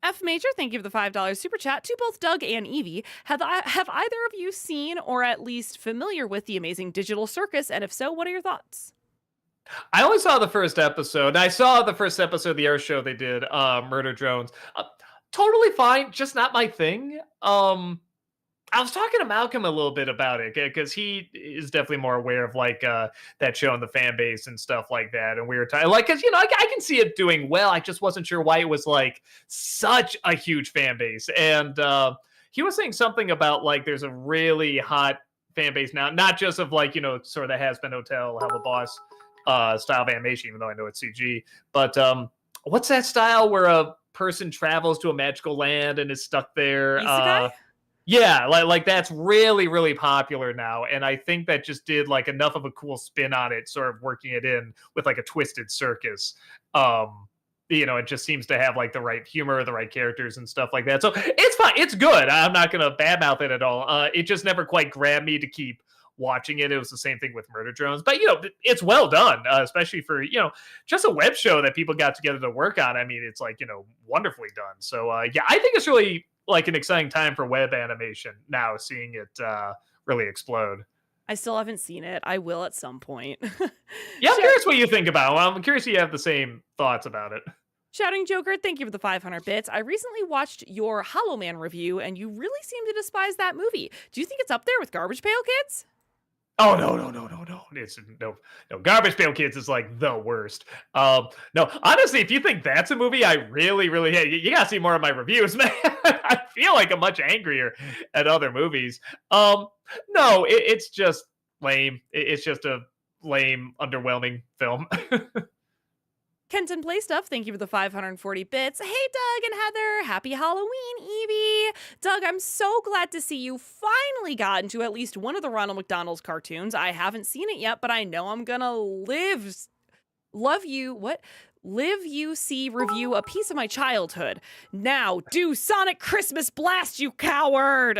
F Major, thank you for the $5 super chat. To both Doug and Evie, have either of you seen or at least familiar with the Amazing Digital Circus? And if so, what are your thoughts? I only saw the first episode. I saw the first episode of the air show they did, Murder Drones. Totally fine, just not my thing. I was talking to Malcolm a little bit about it because he is definitely more aware of like that show and the fan base and stuff like that. And we were talking like, because I can see it doing well. I just wasn't sure why it was like such a huge fan base. And he was saying something about like there's a really hot fan base now, not just of like sort of the Has Been Hotel, Have a Boss style of animation, even though I know it's CG. But what's that style where a person travels to a magical land and is stuck there? Isekai? Yeah, like that's really, really popular now. And I think that just did like enough of a cool spin on it, sort of working it in with like a twisted circus. It just seems to have like the right humor, the right characters and stuff like that. So it's fine. It's good. I'm not going to badmouth it at all. It just never quite grabbed me to keep watching it. It was the same thing with Murder Drones, but it's well done, especially for, just a web show that people got together to work on. I mean, it's like, wonderfully done. So yeah, I think it's really like an exciting time for web animation now, seeing it really explode. I still haven't seen it. I will at some point. Yeah, I'm curious what you think about it. I'm curious if you have the same thoughts about it. Shouting Joker, thank you for the 500 bits. I recently watched your Hollow Man review, and you really seem to despise that movie. Do you think it's up there with Garbage Pail Kids? Oh no! It's no. Garbage Pail Kids is like the worst. No, honestly, if you think that's a movie, I really, hey, you gotta see more of my reviews, man. I feel like I'm much angrier at other movies. No, it's just lame. It's just a lame, underwhelming film. Kenton Play Stuff, thank you for the 540 bits. Hey, Doug and Heather. Happy Halloween, Evie. Doug, I'm so glad to see you finally got into at least one of the Ronald McDonald's cartoons. I haven't seen it yet, but I know I'm gonna review a piece of my childhood. Now, do Sonic Christmas Blast, you coward!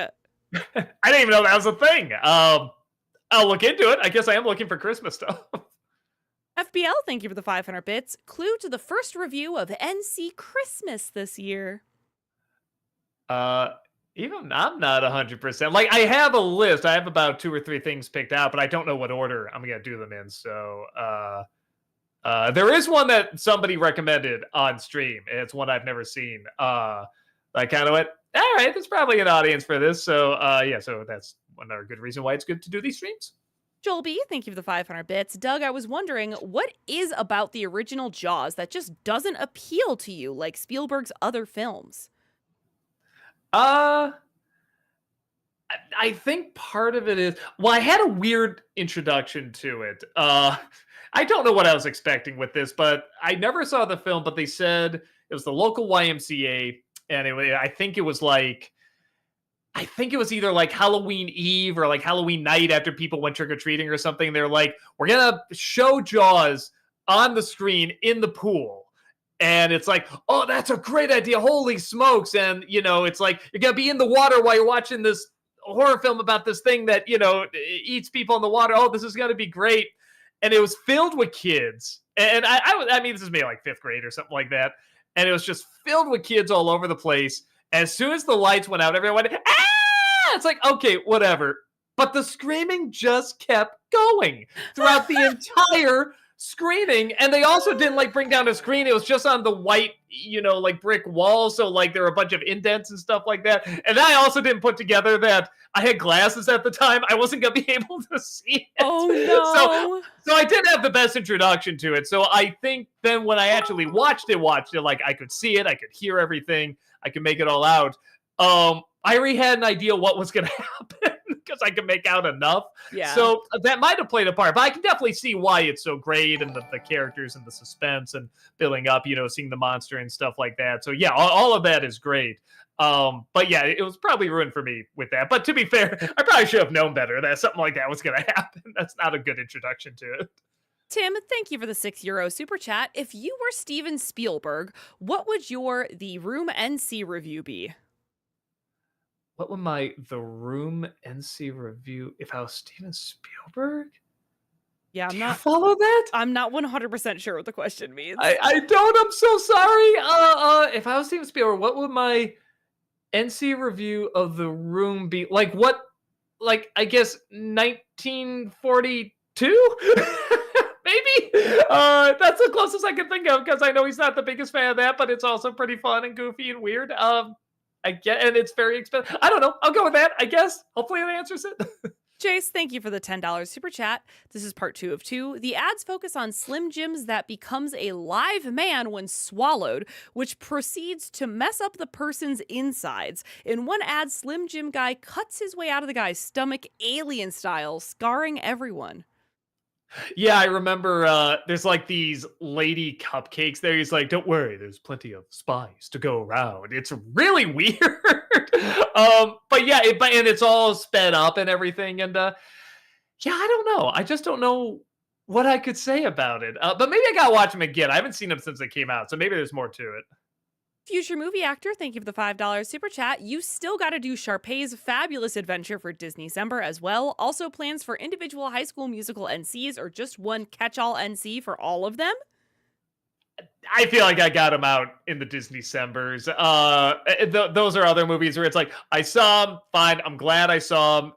I didn't even know that was a thing. I'll look into it. I guess I am looking for Christmas stuff. FBL, thank you for the 500 bits. Clue to the first review of NC Christmas this year. Even I'm not 100%. Like, I have a list. I have about 2 or 3 things picked out, but I don't know what order I'm gonna do them in. So, there is one that somebody recommended on stream. And it's one I've never seen. I kind of went, all right, there's probably an audience for this. So, yeah, so that's another good reason why it's good to do these streams. Joel B, thank you for the 500 bits. Doug, I was wondering, what is about the original Jaws that just doesn't appeal to you like Spielberg's other films? Uh, I think part of it is, well, I had a weird introduction to it. I don't know what I was expecting with this, but I never saw the film. But they said it was the local YMCA, and I think it was like, I think it was either like Halloween Eve or like Halloween night after people went trick or treating or something. They're like, we're gonna show Jaws on the screen in the pool. And it's like, oh, that's a great idea. Holy smokes. And, it's like, you're going to be in the water while you're watching this horror film about this thing that, eats people in the water. Oh, this is going to be great. And it was filled with kids. And I mean, this is maybe like 5th grade or something like that. And it was just filled with kids all over the place. As soon as the lights went out, everyone went, ah! It's like, okay, whatever. But the screaming just kept going throughout the entire screening. And they also didn't like bring down a screen. It was just on the white, like brick wall. So like there were a bunch of indents and stuff like that. And I also didn't put together that I had glasses at the time. I wasn't going to be able to see it. Oh, no. So I didn't have the best introduction to it. So I think then when I actually watched it, like I could see it, I could hear everything, I could make it all out. I already had an idea what was going to happen because I could make out enough. Yeah. So that might have played a part, but I can definitely see why it's so great and the characters and the suspense and building up, seeing the monster and stuff like that. So yeah, all of that is great. But yeah, it was probably ruined for me with that. But to be fair, I probably should have known better that something like that was going to happen. That's not a good introduction to it. Tim, thank you for the €6 super chat. If you were Steven Spielberg, what would your The Room NC review be? What would The Room NC review if I was Steven Spielberg? Yeah, Do you follow that? I'm not 100% sure what the question means. I don't. I'm so sorry. If I was Steven Spielberg, what would my NC review of The Room be? Like what? Like I guess 1942. Maybe. That's the closest I can think of because I know he's not the biggest fan of that, but it's also pretty fun and goofy and weird. I get, and it's very expensive. I don't know. I'll go with that, I guess. Hopefully that answers it. Jace, thank you for the $10 super chat. This is part 2 of 2. The ads focus on Slim Jim's that becomes a live man when swallowed, which proceeds to mess up the person's insides. In one ad, Slim Jim guy cuts his way out of the guy's stomach alien style, scarring everyone. Yeah, I remember there's like these lady cupcakes there. He's like, don't worry, there's plenty of spice to go around. It's really weird. But yeah, and it's all sped up and everything. And yeah, I don't know. I just don't know what I could say about it. But maybe I gotta watch him again. I haven't seen him since it came out, so maybe there's more to it. Future movie actor, thank you for the $5 super chat. You still got to do Sharpay's Fabulous Adventure for Disney-cember as well. Also plans for individual High School Musical NCs or just one catch-all NC for all of them? I feel like I got him out in the Disney-cembers. Those are other movies where it's like, I saw them, fine, I'm glad I saw them.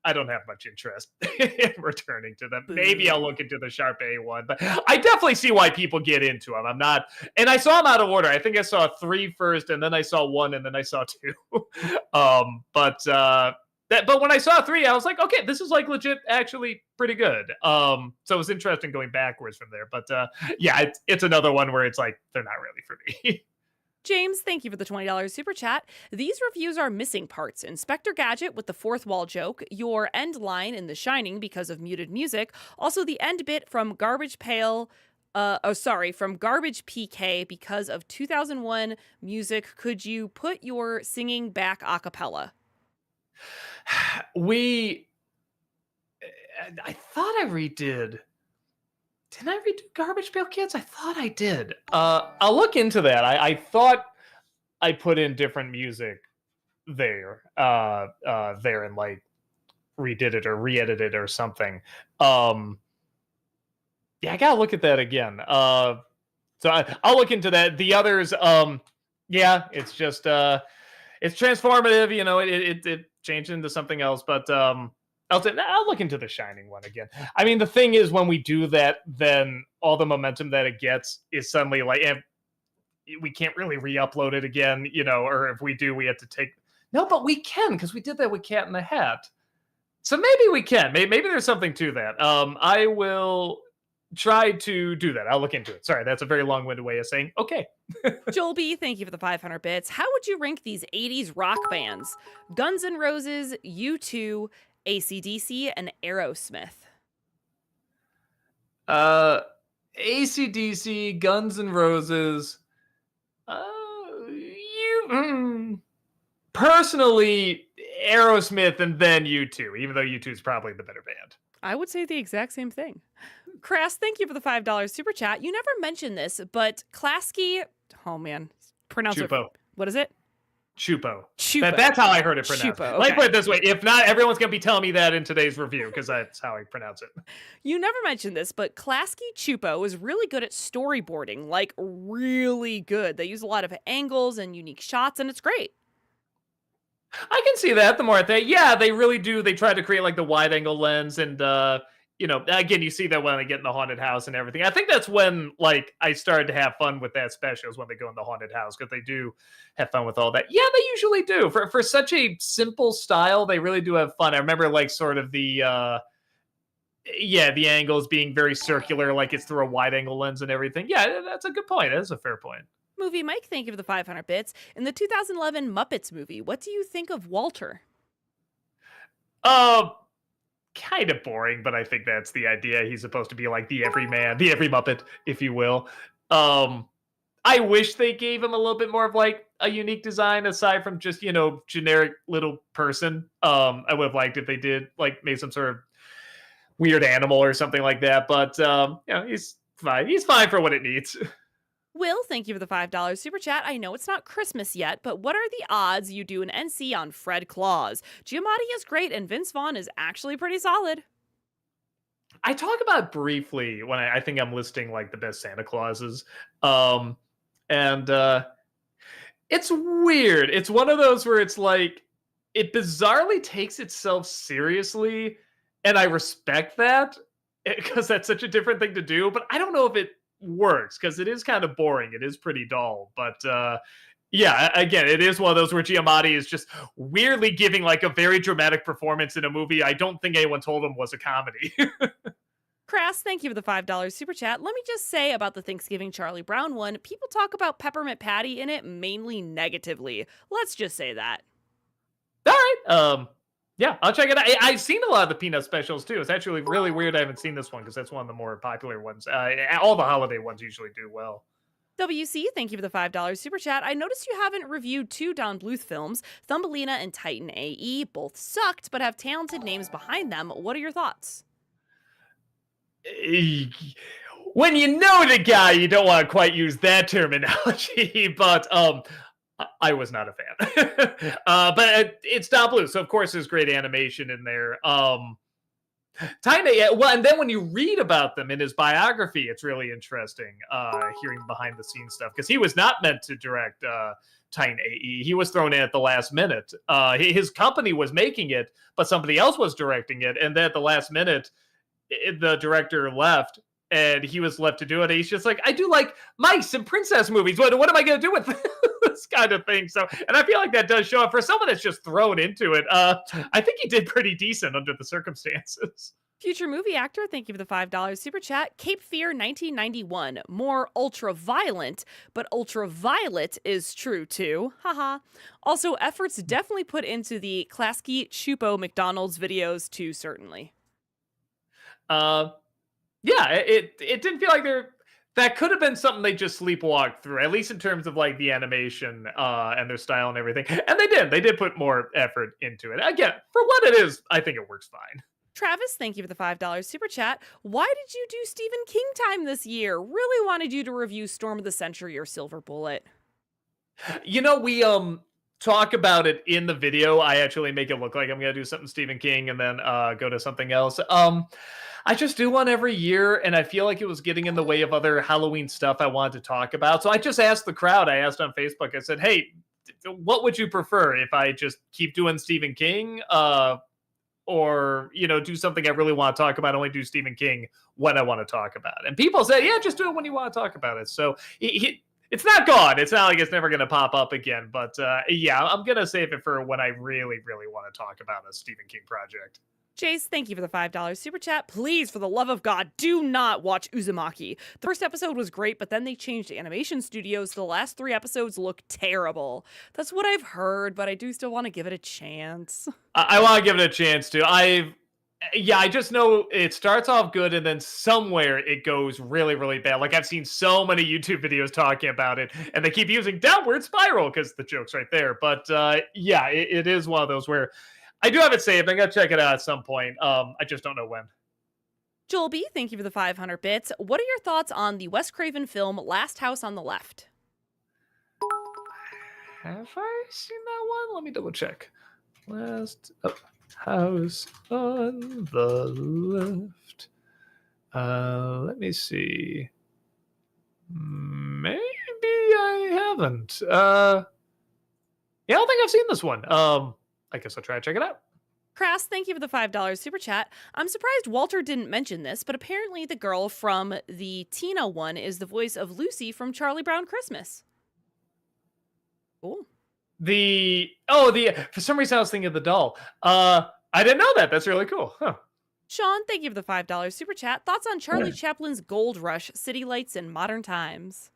I don't have much interest in returning to them. Maybe I'll look into the Sharpay one, but I definitely see why people get into them. I'm not, and I saw them out of order. I think I saw 3 first, and then I saw 1, and then I saw 2. But when I saw 3, I was like, okay, this is like legit, actually pretty good. So it was interesting going backwards from there. But yeah, it's another one where it's like they're not really for me. James, thank you for the $20 super chat. These reviews are missing parts. Inspector Gadget with the fourth wall joke, your end line in The Shining because of muted music, also the end bit from Garbage Pail, from Garbage PK because of 2001 music. Could you put your singing back a cappella? I thought I redid. Didn't I redo Garbage Pail Kids? I thought I did. I'll look into that. I thought I put in different music there and like redid it or re-edited it or something. Yeah, I gotta look at that again. So I'll look into that. The others, yeah, it's just it's transformative. You know, it changed into something else. But I'll look into the Shining one again. I mean, the thing is, when we do that, then all the momentum that it gets is suddenly like, we can't really re-upload it again, you know, or if we do, we have to take. No, but we can, because we did that with Cat in the Hat. So maybe we can. Maybe there's something to that. I will try to do that. I'll look into it. Sorry, that's a very long-winded way of saying okay. Joel B, thank you for the 500 bits. How would you rank these 80s rock bands? Guns N' Roses, U2, AC/DC, and Aerosmith. AC/DC, Guns N' Roses. Personally, Aerosmith, and then U2, even though U2 is probably the better band. I would say the exact same thing. Crass, thank you for the $5 super chat. You never mentioned this, but Klasky, oh man, pronounce Chupo. it. What is it? Chupo. Chupo. That's how I heard it pronounced. Chupo, Let me okay. put it this way. If not, everyone's going to be telling me that in today's review, because that's how I pronounce it. You never mentioned this, but Klasky Chupo is really good at storyboarding, like really good. They use a lot of angles and unique shots, and it's great. I can see that. The more I think, yeah, they really do. They try to create like the wide angle lens, and you know, again, you see that when they get in the haunted house and everything. I think that's when like I started to have fun with that special, is when they go in the haunted house, because they do have fun with all that. Yeah, they usually do. For such a simple style, they really do have fun. I remember like sort of the the angles being very circular, like it's through a wide angle lens and everything. Yeah, that's a good point. That's a fair point. Movie Mike, thank you for the 500 bits. In the 2011 Muppets movie, what do you think of Walter? Kind of boring, but I think that's the idea. He's supposed to be like the everyman, the every Muppet, if you will. I wish they gave him a little bit more of like a unique design aside from just, you know, generic little person. I would have liked if they did like made some sort of weird animal or something like that. But you know, he's fine. He's fine for what it needs. Will, thank you for the $5 super chat. I know it's not Christmas yet, but what are the odds you do an NC on Fred Claus? Giamatti is great, and Vince Vaughn is actually pretty solid. I talk about it briefly when I think I'm listing like the best Santa Clauses. And it's weird. It's one of those where it's like, it bizarrely takes itself seriously, and I respect that, because that's such a different thing to do, but I don't know if it works, because it is kind of boring. It is pretty dull, but yeah, again, it is one of those where Giamatti is just weirdly giving like a very dramatic performance in a movie I don't think anyone told him was a comedy. Crass, thank you for the $5 super chat. Let me just say about the Thanksgiving Charlie Brown one, people talk about Peppermint Patty in it mainly negatively. Let's just say that. All right. Yeah, I'll check it out. I've seen a lot of the Peanut specials too. It's actually really weird I haven't seen this one, because that's one of the more popular ones. All the holiday ones usually do well. WC, thank you for the $5 super chat. I noticed you haven't reviewed two Don Bluth films, Thumbelina and Titan AE. Both sucked, but have talented names behind them. What are your thoughts? When you know the guy, you don't want to quite use that terminology, but I was not a fan. But it's Don Bluth, so of course there's great animation in there. Well, and then when you read about them in his biography, it's really interesting hearing behind the scenes stuff, because he was not meant to direct Titan AE. He was thrown in at the last minute. His company was making it, but somebody else was directing it, and then at the last minute, the director left, and he was left to do it. And he's just like, I do like mice and princess movies. What am I going to do with this kind of thing? So, and I feel like that does show up for someone that's just thrown into it. I think he did pretty decent under the circumstances. Future movie actor, thank you for the $5 super chat. Cape Fear 1991, more ultra-violent, but ultraviolet is true too. Haha. Also, efforts definitely put into the Klasky Chupo McDonald's videos too, certainly. Yeah, it didn't feel like that could have been something they just sleepwalked through, at least in terms of like the animation and their style and everything. And they did put more effort into it. Again, for what it is, I think it works fine. Travis, thank you for the $5 super chat. Why did you do Stephen King time this year? Really wanted you to review Storm of the Century or Silver Bullet. You know, we talk about it in the video. I actually make it look like I'm gonna do something Stephen King and then go to something else. I just do one every year, and I feel like it was getting in the way of other Halloween stuff I wanted to talk about. So I just asked the crowd. I asked on Facebook. I said, hey, what would you prefer if I just keep doing Stephen King? Or do something I really want to talk about, only do Stephen King when I want to talk about it. And people say, yeah, just do it when you want to talk about it. So it's not gone. It's not like it's never going to pop up again. But yeah, I'm going to save it for when I really, really want to talk about a Stephen King project. Chase, thank you for the $5 super chat. Please, for the love of God, do not watch Uzumaki. The first episode was great, but then they changed animation studios. The last 3 episodes look terrible. That's what I've heard, but I do still want to give it a chance. I want to give it a chance too. I just know it starts off good and then somewhere it goes really, really bad. Like I've seen so many YouTube videos talking about it, and they keep using downward spiral because the joke's right there. But yeah, it is one of those where I do have it saved. I'm going to check it out at some point. I just don't know when. Joel B., thank you for the 500 bits. What are your thoughts on the Wes Craven film Last House on the Left? Have I seen that one? Let me double check. Last House on the Left. Let me see. Maybe I haven't. Yeah, I don't think I've seen this one. I guess I'll try to check it out. Crass, thank you for the $5 super chat. I'm surprised Walter didn't mention this, but apparently the girl from the Tina one is the voice of Lucy from Charlie Brown Christmas. Cool. For some reason I was thinking of the doll. I didn't know that. That's really cool. Huh. Sean, thank you for the $5 super chat. Thoughts on Charlie Chaplin's Gold Rush, City Lights, and Modern Times?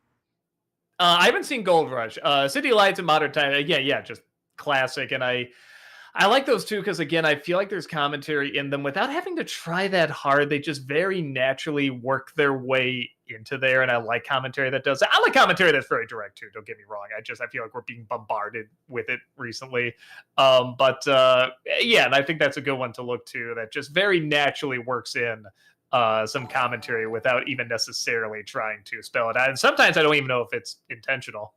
I haven't seen Gold Rush. City Lights and Modern Times. Yeah, just classic. And I like those too because, again, I feel like there's commentary in them without having to try that hard. They just very naturally work their way into there, and I like commentary that does that. I like commentary that's very direct too, don't get me wrong. I feel like we're being bombarded with it recently. But yeah, and I think that's a good one to look to that just very naturally works in some commentary without even necessarily trying to spell it out. And sometimes I don't even know if it's intentional.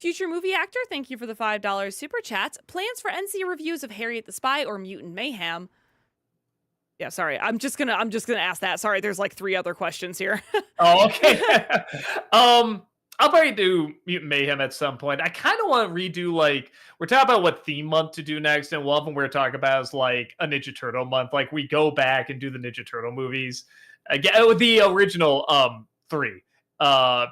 Future movie actor, thank you for the $5 super chat. Plans for NC reviews of Harriet the Spy or Mutant Mayhem? Yeah, sorry. I'm just gonna ask that. Sorry, there's like 3 other questions here. Oh, okay. I'll probably do Mutant Mayhem at some point. I kind of want to redo, like, we're talking about what theme month to do next, and one of them we're talking about is like a Ninja Turtle month. Like we go back and do the Ninja Turtle movies again with the original 3.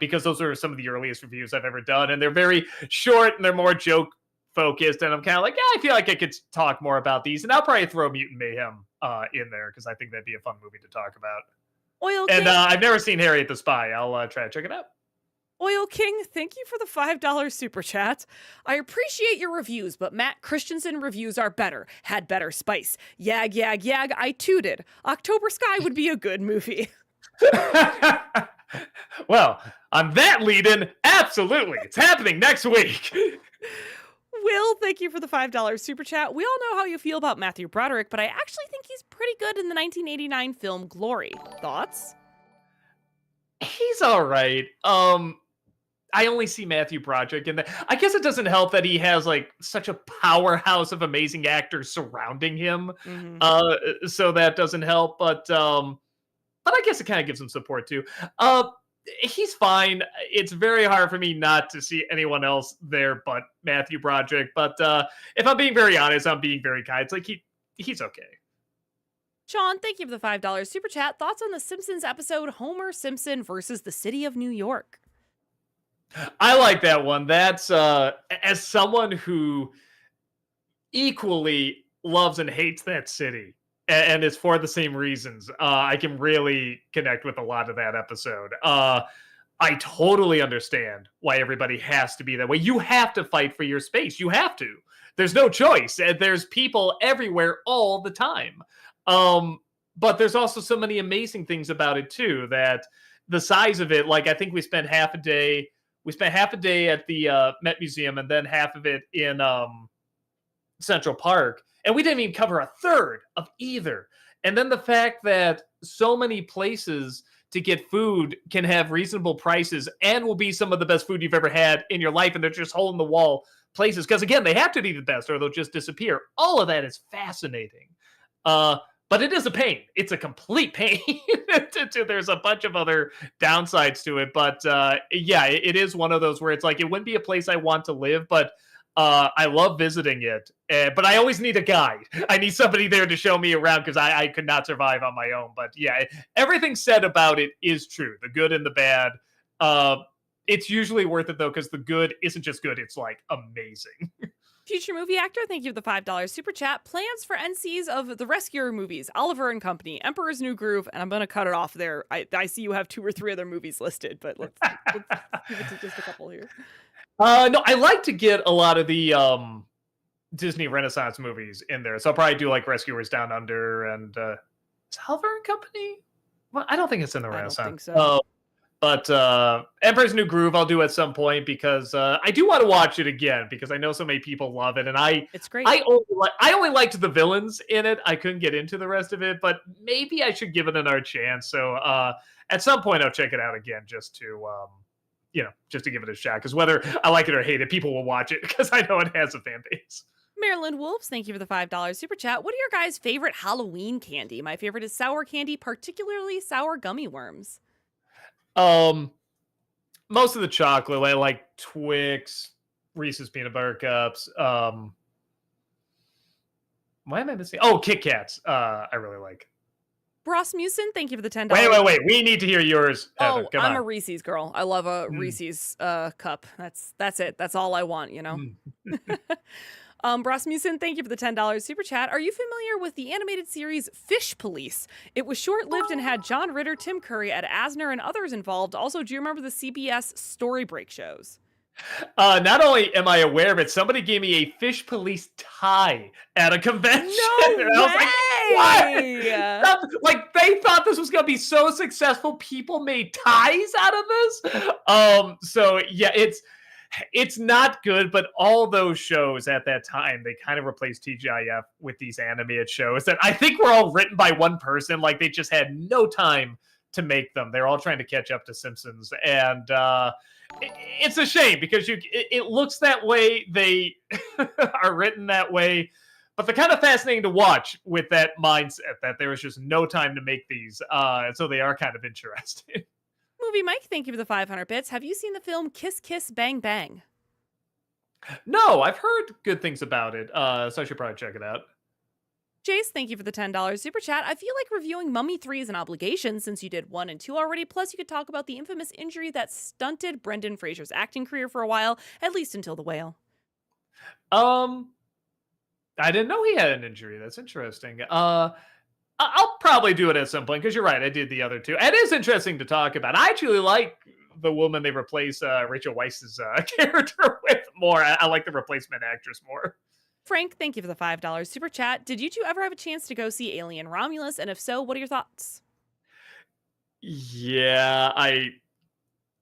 Because those are some of the earliest reviews I've ever done, and they're very short and they're more joke focused. And I'm kind of like, yeah, I feel like I could talk more about these, and I'll probably throw Mutant Mayhem in there because I think that'd be a fun movie to talk about. Oil King. And I've never seen Harriet the Spy. I'll try to check it out. Oil King, thank you for the $5 super chat. I appreciate your reviews, but Matt Christensen reviews are better. Had better spice. Yag, yag, yag, I tooted. October Sky would be a good movie. Well, on that lead-in, absolutely. It's happening next week. Will, thank you for the $5 super chat. We all know how you feel about Matthew Broderick, but I actually think he's pretty good in the 1989 film Glory. Thoughts? He's all right. I only see Matthew Broderick in that. I guess it doesn't help that he has like such a powerhouse of amazing actors surrounding him. Mm-hmm. So that doesn't help, but I guess it kind of gives him support too. He's fine. It's very hard for me not to see anyone else there but Matthew Broderick. But if I'm being very honest, I'm being very kind. It's like he's okay. Sean, thank you for the $5 super chat. Thoughts on the Simpsons episode Homer Simpson versus the City of New York? I like that one. That's as someone who equally loves and hates that city, and it's for the same reasons. I can really connect with a lot of that episode. I totally understand why everybody has to be that way. You have to fight for your space. You have to. There's no choice. There's people everywhere all the time. But there's also so many amazing things about it too, that the size of it, like I think we spent half a day at the Met Museum and then half of it in Central Park. And we didn't even cover a third of either. And then the fact that so many places to get food can have reasonable prices and will be some of the best food you've ever had in your life. And they're just hole in the wall places. Because again, they have to be the best or they'll just disappear. All of that is fascinating. but it is a pain. It's a complete pain. There's a bunch of other downsides to it, but yeah, it is one of those where it's like it wouldn't be a place I want to live, but I love visiting it. But I always need a guide. I need somebody there to show me around because I could not survive on my own. But yeah, everything said about it is true. The good and the bad. It's usually worth it though, because the good isn't just good; it's like amazing. Future movie actor, thank you for the $5 super chat. Plans for NCs of the Rescuer movies, Oliver and Company, Emperor's New Groove, and I'm going to cut it off there. I see you have 2 or 3 other movies listed, but let's give it to just a couple here. No, I like to get a lot of the Disney Renaissance movies in there. So I'll probably do like Rescuers Down Under and is Oliver and Company? Well, I don't think it's in the Renaissance. I don't think so. But Emperor's New Groove I'll do at some point because I do want to watch it again because I know so many people love it, and it's great. I only liked the villains in it. I couldn't get into the rest of it, but maybe I should give it another chance. So at some point I'll check it out again just to just to give it a shot. Because whether I like it or hate it, people will watch it because I know it has a fan base. Maryland Wolves, thank you for the $5 super chat. What are your guys' favorite Halloween candy? My favorite is sour candy, particularly sour gummy worms. Most of the chocolate, I like Twix, Reese's peanut butter cups. Why am I missing? Oh, Kit Kats. I really like. Rasmussen, thank you for the $10. Wait. We need to hear yours, Heather. Oh, Come I'm on. a Reese's girl. I love a Reese's cup. That's it. That's all I want, you know. Rasmussen, thank you for the $10 super chat. Are you familiar with the animated series Fish Police? It was short-lived and had John Ritter, Tim Curry, Ed Asner, and others involved. Also, do you remember the CBS Story Break shows? Not only am I aware of it, somebody gave me a Fish Police tie at a convention. No and way! I was like, what? Like, they thought this was going to be so successful, people made ties out of this. So yeah, it's not good, but all those shows at that time, they kind of replaced TGIF with these animated shows that I think were all written by one person. Like, they just had no time to make them. They're all trying to catch up to Simpsons. And it's a shame because it looks that way. They are written that way. But they're kind of fascinating to watch with that mindset that there was just no time to make these. And so they are kind of interesting. Movie Mike, thank you for the 500 bits. Have you seen the film Kiss Kiss Bang Bang? No, I've heard good things about it, so I should probably check it out. Jace, thank you for the $10 super chat. I feel like reviewing Mummy 3 is an obligation since you did 1 and 2 already. Plus, you could talk about the infamous injury that stunted Brendan Fraser's acting career for a while, at least until The Whale. I didn't know he had an injury. That's interesting. I'll probably do it at some point because you're right. I did the other 2. It is interesting to talk about. I actually like the woman they replace Rachel Weisz's character with more. I like the replacement actress more. Frank, thank you for the $5 super chat. Did you 2 ever have a chance to go see Alien Romulus? And if so, what are your thoughts? Yeah, I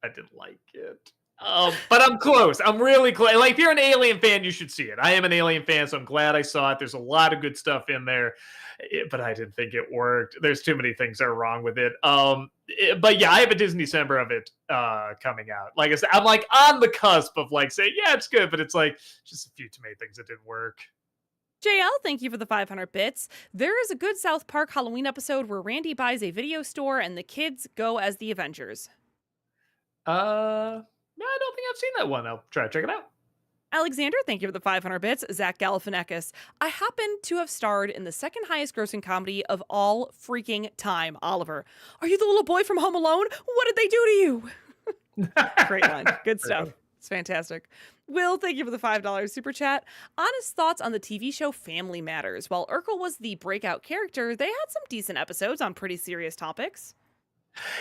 didn't like it. But I'm close. I'm really close. Like, if you're an Alien fan, you should see it. I am an Alien fan, so I'm glad I saw it. There's a lot of good stuff in there, but I didn't think it worked. There's too many things that are wrong with it. But yeah, I have a Disney December of it coming out. Like I said, I'm like on the cusp of like saying, yeah, it's good, but it's like just a few too many things that didn't work. JL, thank you for the 500 bits. There is a good South Park Halloween episode where Randy buys a video store and the kids go as the Avengers. No, I don't think I've seen that one. I'll try to check it out. Alexander, thank you for the 500 bits. Zach Galifianakis. I happen to have starred in the second highest grossing comedy of all freaking time, Oliver. Are you the little boy from Home Alone? What did they do to you? Great line. Good stuff. It's fantastic. Will, thank you for the $5 super chat. Honest thoughts on the TV show Family Matters. While Urkel was the breakout character, they had some decent episodes on pretty serious topics.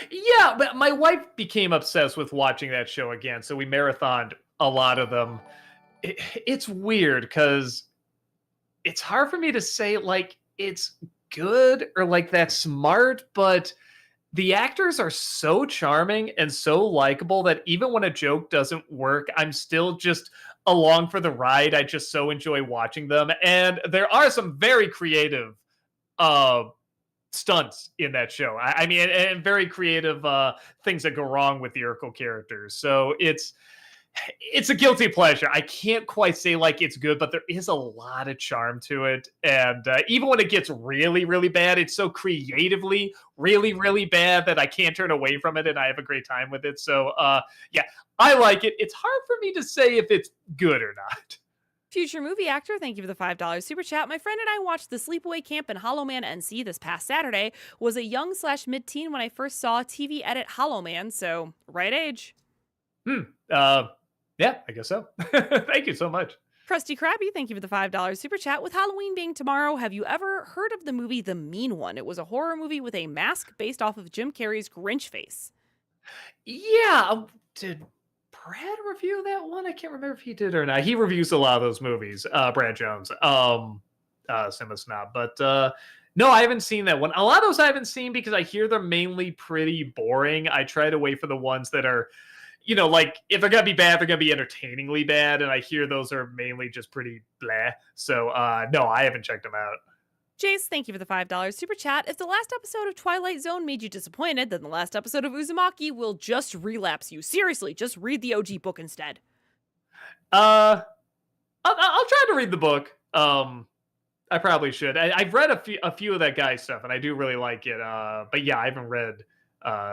Yeah, but my wife became obsessed with watching that show again, so we marathoned a lot of them. It's weird because it's hard for me to say like it's good or like that's smart, but the actors are so charming and so likable that even when a joke doesn't work, I'm still just along for the ride. I just so enjoy watching them, and there are some very creative stunts in that show. I mean, and very creative things that go wrong with the Urkel characters. So it's It's a guilty pleasure. I can't quite say like it's good, but there is a lot of charm to it. And even when it gets really, really bad, it's so creatively really, really bad that I can't turn away from it, and I have a great time with it. So yeah, I like it. It's hard for me to say if it's good or not. Future movie actor, thank you for the $5 super chat. My friend and I watched the Sleepaway Camp in Hollow Man NC this past Saturday. Was a young slash mid-teen when I first saw TV edit Hollow Man, so right age. Yeah, I guess so. Thank you so much. Krusty Krabby, thank you for the $5 super chat. With Halloween being tomorrow, have you ever heard of the movie The Mean One? It was a horror movie with a mask based off of Jim Carrey's Grinch face. Yeah, did Brad review that one? I can't remember if he did or not. He reviews a lot of those movies, Brad Jones, Cinema Snob. But no, I haven't seen that one. A lot of those I haven't seen because I hear they're mainly pretty boring. I try to wait for the ones that are, like if they're gonna be bad, they're gonna be entertainingly bad, and I hear those are mainly just pretty blah. So no, I haven't checked them out. Jace, thank you for the $5 super chat. If the last episode of Twilight Zone made you disappointed, then the last episode of Uzumaki will just relapse you. Seriously, just read the OG book instead. I'll try to read the book. I probably should. I've read a few of that guy's stuff, and I do really like it. But yeah, I haven't read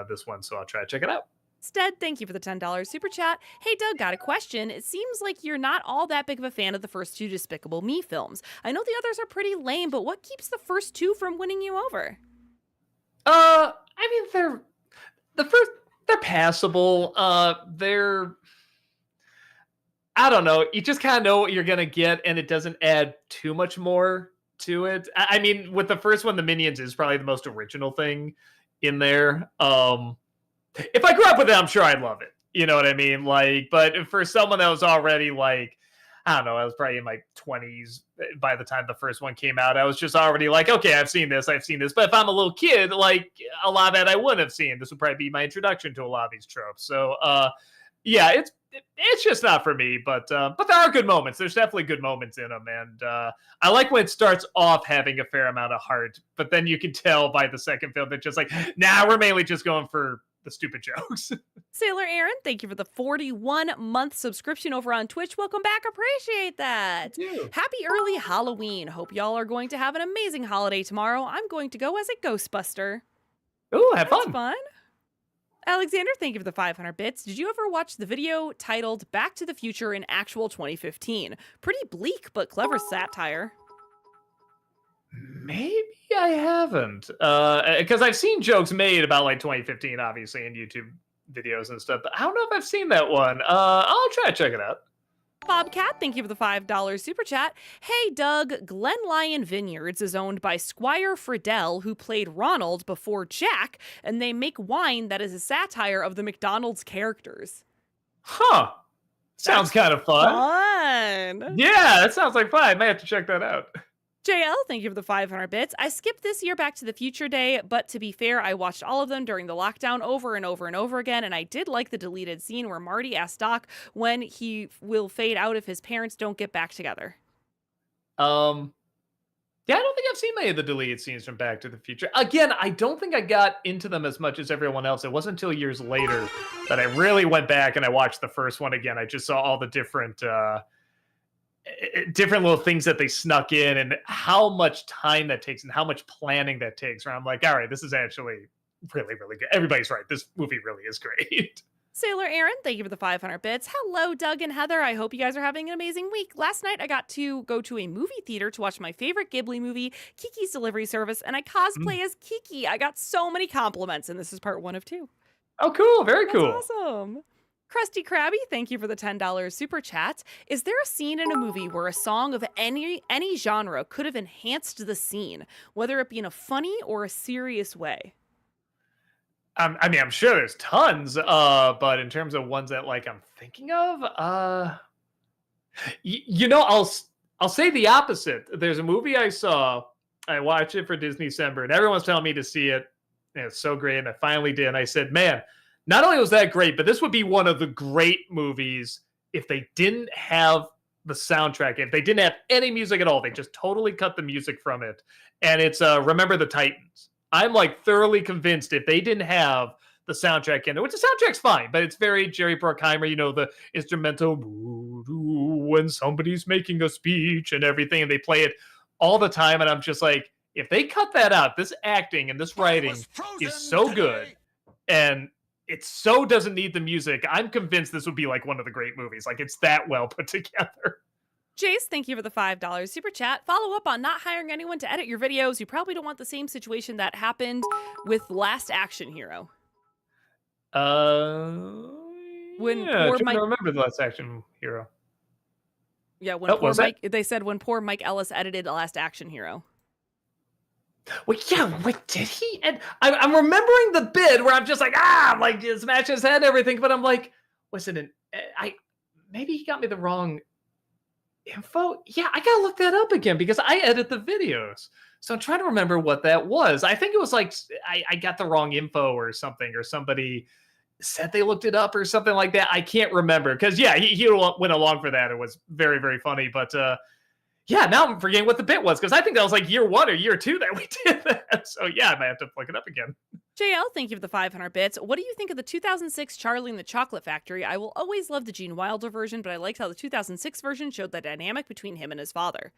this one, so I'll try to check it out. Stead, thank you for the $10 super chat. Hey, Doug, got a question. It seems like you're not all that big of a fan of the first two Despicable Me films. I know the others are pretty lame, but what keeps the first two from winning you over? I mean, they're passable. I don't know. You just kind of know what you're gonna get, and it doesn't add too much more to it. I mean, with the first one, the Minions is probably the most original thing in there. If I grew up with it, I'm sure I'd love it. You know what I mean? Like, but for someone that was already like, I don't know, I was probably in my 20s by the time the first one came out. I was just already like, okay, I've seen this. But if I'm a little kid, like a lot of that I wouldn't have seen. This would probably be my introduction to a lot of these tropes. So, yeah, it's just not for me. But there are good moments. There's definitely good moments in them, and I like when it starts off having a fair amount of heart, but then you can tell by the second film that just like, nah, we're mainly just going for the stupid jokes. Sailor Aaron, thank you for the 41-month subscription over on Twitch. Welcome back. Appreciate that. Happy early Halloween. Hope y'all are going to have an amazing holiday tomorrow. I'm going to go as a Ghostbuster. Ooh, have That's fun. fun. Alexander, thank you for the 500 bits. Did you ever watch the video titled Back to the Future in Actual 2015? Pretty bleak, but clever satire. Maybe I haven't, because I've seen jokes made about like 2015, obviously, in YouTube videos and stuff. But I don't know if I've seen that one. I'll try to check it out. Bobcat, thank you for the $5 super chat. Hey, Doug, Glen Lyon Vineyards is owned by Squire Friedel, who played Ronald before Jack, and they make wine that is a satire of the McDonald's characters. Huh. Sounds kind of fun. Fun. Yeah, that sounds like fun. I might have to check that out. JL, thank you for the 500 bits. I skipped this year Back to the Future Day, but to be fair, I watched all of them during the lockdown over and over and over again, and I did like the deleted scene where Marty asks Doc when he will fade out if his parents don't get back together. Yeah, I don't think I've seen many of the deleted scenes from Back to the Future. Again, I don't think I got into them as much as everyone else. It wasn't until years later that I really went back and I watched the first one again. I just saw all the different little things that they snuck in and how much time that takes and how much planning that takes. Where I'm like, all right, this is actually really, really good. Everybody's right. This movie really is great. Sailor Aaron, thank you for the 500 bits. Hello, Doug and Heather. I hope you guys are having an amazing week. Last night, I got to go to a movie theater to watch my favorite Ghibli movie, Kiki's Delivery Service, and I cosplay as Kiki. I got so many compliments, and this is part 1 of 2. Oh, cool. Very cool. That's awesome. Krusty Krabby, thank you for the $10 super chat. Is there a scene in a movie where a song of any genre could have enhanced the scene, whether it be in a funny or a serious way? I mean, I'm sure there's tons, but in terms of ones that like I'm thinking of, I'll say the opposite. There's a movie I saw. I watched it for Disney December, and everyone's telling me to see it. And it's so great, and I finally did. And I said, man, not only was that great, but this would be one of the great movies if they didn't have the soundtrack, if they didn't have any music at all. They just totally cut the music from it. And it's Remember the Titans. I'm like thoroughly convinced if they didn't have the the soundtrack in it, which the soundtrack's fine, but it's very Jerry Bruckheimer, the instrumental when somebody's making a speech and everything, and they play it all the time. And I'm just like, if they cut that out, this acting and this writing is so good, and it so doesn't need the music. I'm convinced this would be like one of the great movies. Like, it's that well put together. Jace, thank you for the $5 super chat. Follow up on not hiring anyone to edit your videos. You probably don't want the same situation that happened with Last Action Hero. When poor Mike, I remember the Last Action Hero. Yeah, when poor Mike, they said when poor Mike Ellis edited The Last Action Hero. Wait, did he? And I'm remembering the bit where I'm just like, like smash his head and everything, but I'm like, was it maybe he got me the wrong info? Yeah, I gotta look that up again because I edit the videos. So I'm trying to remember what that was. I think it was like I got the wrong info or something, or somebody said they looked it up or something like that. I can't remember because he went along for that. It was very, very funny. But now I'm forgetting what the bit was because I think that was like year 1 or year 2 that we did that. So I might have to look it up again. JL, thank you for the 500 bits. What do you think of the 2006 Charlie and the Chocolate Factory? I will always love the Gene Wilder version, but I liked how the 2006 version showed the dynamic between him and his father.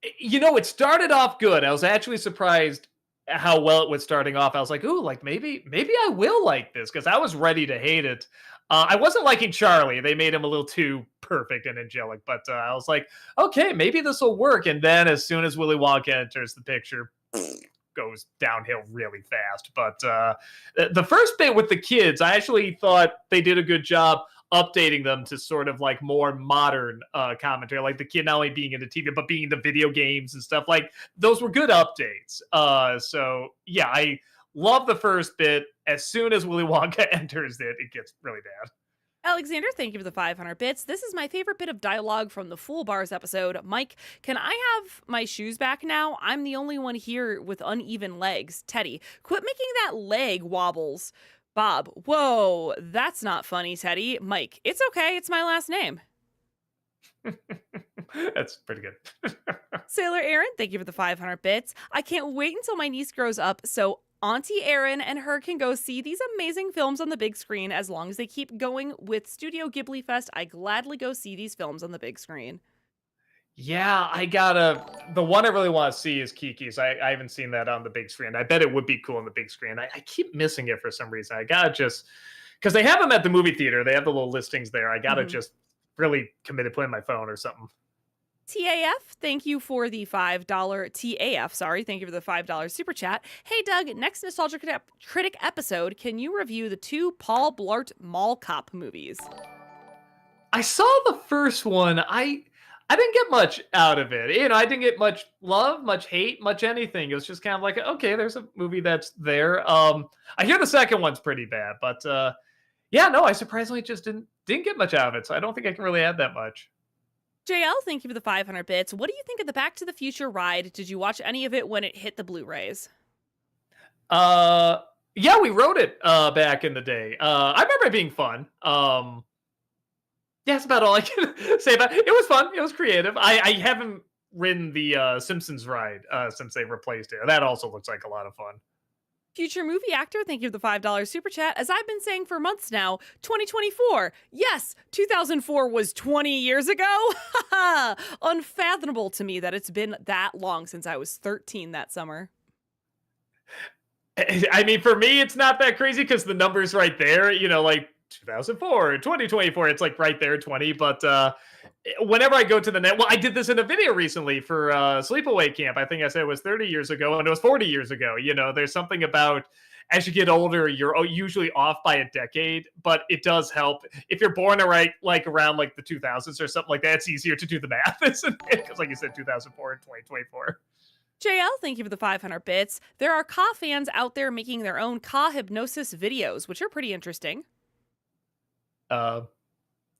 It started off good. I was actually surprised how well it was starting off. I was like, ooh, like maybe I will like this, because I was ready to hate it. I wasn't liking Charlie. They made him a little too perfect and angelic, but I was like, okay, maybe this will work. And then as soon as Willy Wonka enters the picture, goes downhill really fast. But the first bit with the kids, I actually thought they did a good job updating them to sort of like more modern commentary, like the kid not only being in the TV, but being in the video games and stuff. Like, those were good updates. So yeah, I love the first bit. As soon as Willy Wonka enters it, it gets really bad. Alexander, thank you for the 500 bits. This is my favorite bit of dialogue from the Fool Bars episode. Mike, can I have my shoes back now? I'm the only one here with uneven legs. Teddy, quit making that leg wobbles. Bob, whoa, that's not funny, Teddy. Mike, it's okay, it's my last name. That's pretty good. Sailor Aaron, thank you for the 500 bits. I can't wait until my niece grows up so Auntie Erin and her can go see these amazing films on the big screen. As long as they keep going with Studio Ghibli Fest, I gladly go see these films on the big screen. Yeah, the one I really want to see is Kiki's. I haven't seen that on the big screen. I bet it would be cool on the big screen. I keep missing it for some reason. I gotta just, because they have them at the movie theater. They have the little listings there. I gotta just really commit to playing my phone or something. TAF, thank you for the $5 TAF, sorry, thank you for the $5 super chat. Hey Doug, next Nostalgia Critic episode, can you review the 2 Paul Blart Mall Cop movies? I saw the first one. I didn't get much out of it. I didn't get much love, much hate, much anything. It was just kind of like, okay, there's a movie that's there. I hear the second one's pretty bad, but I surprisingly just didn't get much out of it, so I don't think I can really add that much. JL, thank you for the 500 bits. What do you think of the Back to the Future ride? Did you watch any of it when it hit the Blu-rays? Yeah, we wrote it back in the day. I remember it being fun. That's about all I can say about it. It was fun. It was creative. I haven't ridden the Simpsons ride since they replaced it. That also looks like a lot of fun. Future movie actor, thank you for the $5 super chat. As I've been saying for months now, 2024. Yes, 2004 was 20 years ago. Unfathomable to me that it's been that long since I was 13 that summer. I mean, for me, it's not that crazy because the number's right there. Like 2004, 2024, it's like right there, 20. But whenever I go to the net, I did this in a video recently for Sleepaway Camp. I think I said it was 30 years ago, and it was 40 years ago. There's something about as you get older, you're usually off by a decade, but it does help if you're born around the 2000s or something like that. It's easier to do the math, isn't it? Because like you said, 2004 and 2024. JL, thank you for the 500 bits. There are Ka fans out there making their own Ka hypnosis videos, which are pretty interesting. Cool.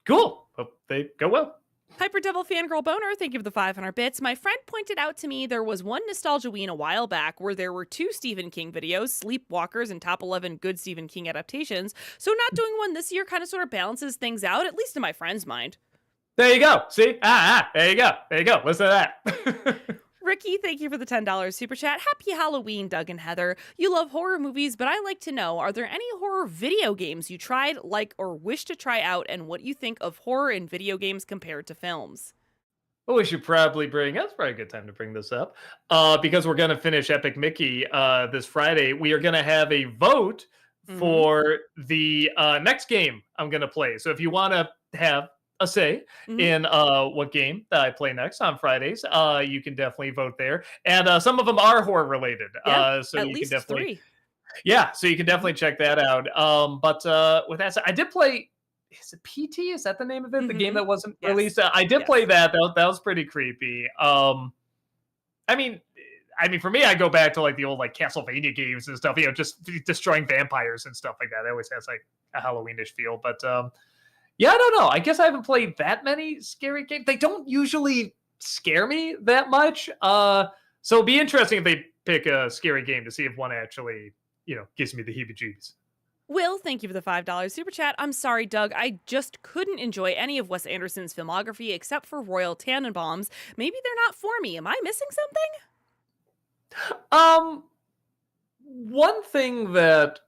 Hope they go well. Hyper Devil Fangirl Boner, thank you for the 500 bits. My friend pointed out to me there was one Nostalgiaween a while back where there were 2 Stephen King videos, Sleepwalkers and Top 11 Good Stephen King Adaptations. So not doing one this year kind of sort of balances things out, at least in my friend's mind. There you go. See? There you go. There you go. Listen to that. Ricky, thank you for the $10 super chat. Happy Halloween, Doug and Heather. You love horror movies, but I like to know, are there any horror video games you tried, like, or wish to try out, and what you think of horror in video games compared to films? Well, we should probably bring, that's probably a good time to bring this up, because we're going to finish Epic Mickey this Friday. We are going to have a vote Mm-hmm. for the next game I'm going to play. So if you want to have a say Mm-hmm. in what game that I play next on Fridays, you can definitely vote there. And some of them are horror related. Yeah, So at you can least definitely, 3. yeah, so you can Mm-hmm. definitely check that out. But with that said, I did play. Is it PT? Is that the name of it? The game Mm-hmm. that wasn't Yes. released. I did play Yes. that. That was pretty creepy. I mean, for me, I go back to like the old like Castlevania games and stuff. Just destroying vampires and stuff like that. It always has like a Halloweenish feel. But yeah, I don't know. I guess I haven't played that many scary games. They don't usually scare me that much. So it'd be interesting if they pick a scary game to see if one actually, gives me the heebie-jeebies. Will, thank you for the $5 super chat. I'm sorry, Doug. I just couldn't enjoy any of Wes Anderson's filmography except for Royal Tannenbaums. Maybe they're not for me. Am I missing something? One thing that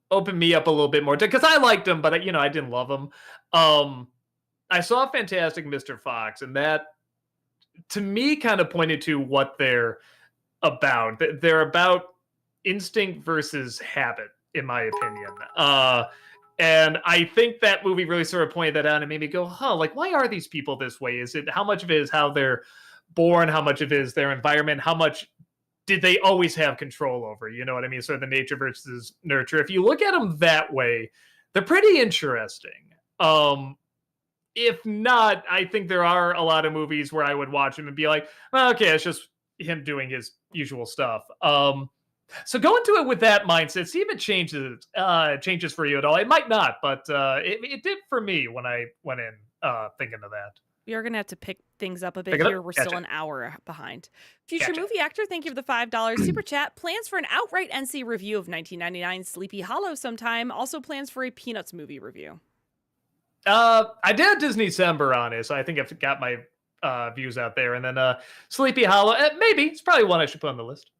opened me up a little bit more because I liked him, but I didn't love him. I saw Fantastic Mr. Fox, and that to me kind of pointed to what they're about. They're about instinct versus habit, in my opinion. And I think that movie really sort of pointed that out and made me go, huh, like, why are these people this way? Is it how much of it is how they're born? How much of it is their environment? How much did they always have control over? You know what I mean? Sort of the nature versus nurture. If you look at them that way, they're pretty interesting. If not, I think there are a lot of movies where I would watch them and be like, well, okay, it's just him doing his usual stuff. So go into it with that mindset. See if it changes for you at all. It might not, but it did for me when I went in thinking of that. We are going to have to pick things up a bit Pick it up. here. We're Gotcha. still an hour behind. Future Gotcha. movie actor, thank you for the $5 super chat. Plans for an outright NC review of 1999 Sleepy Hollow sometime. Also plans for a Peanuts movie review. I did Disney December on it, so I think I've got my views out there. And then Sleepy Hollow, maybe. It's probably one I should put on the list.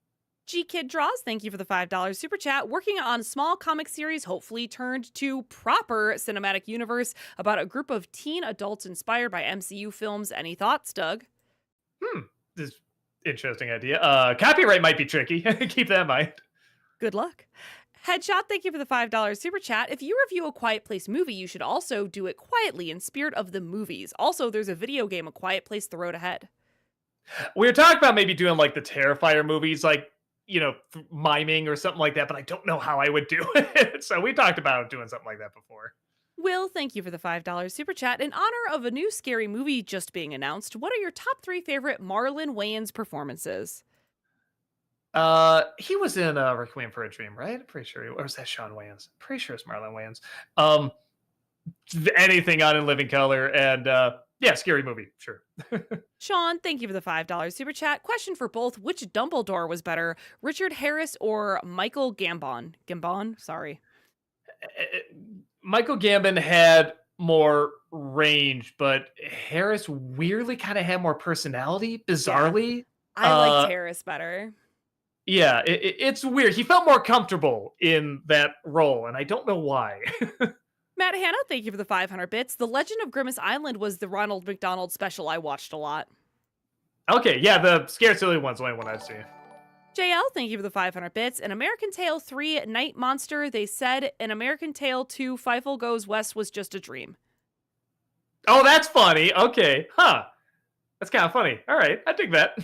G Kid Draws, thank you for the $5 super chat. Working on a small comic series, hopefully turned to proper cinematic universe about a group of teen adults inspired by MCU films. Any thoughts, Doug? This is interesting idea. Copyright might be tricky. Keep that in mind. Good luck. Headshot, thank you for the $5 super chat. If you review a Quiet Place movie, you should also do it quietly in spirit of the movies. Also, there's a video game, A Quiet Place, the road ahead. We were talking about maybe doing like the Terrifier movies, like, miming or something like that, but I don't know how I would do it. So we talked about doing something like that before. Will, thank you for the $5 super chat. In honor of a new scary movie just being announced, what are your top 3 favorite Marlon Wayans performances? He was in Requiem for a Dream, right? I'm pretty sure. Or was that Sean Wayans? Pretty sure it's Marlon Wayans. Anything on In Living Color, and yeah, scary movie, sure. Sean, thank you for the $5 super chat. Question for both: which Dumbledore was better, Richard Harris or Michael Gambon? Gambon, sorry. Michael Gambon had more range, but Harris weirdly kind of had more personality, bizarrely. I liked Harris better. Yeah, it's weird. He felt more comfortable in that role, and I don't know why. Matt Hanna, thank you for the 500 bits. The Legend of Grimace Island was the Ronald McDonald special I watched a lot. Okay, yeah, the Scared Silly one's the only one I've seen. JL, thank you for the 500 bits. In American Tail 3 Night Monster, they said in American Tail 2 Feifel Goes West was just a dream. Oh, that's funny. Okay. Huh. That's kind of funny. All right. I dig that.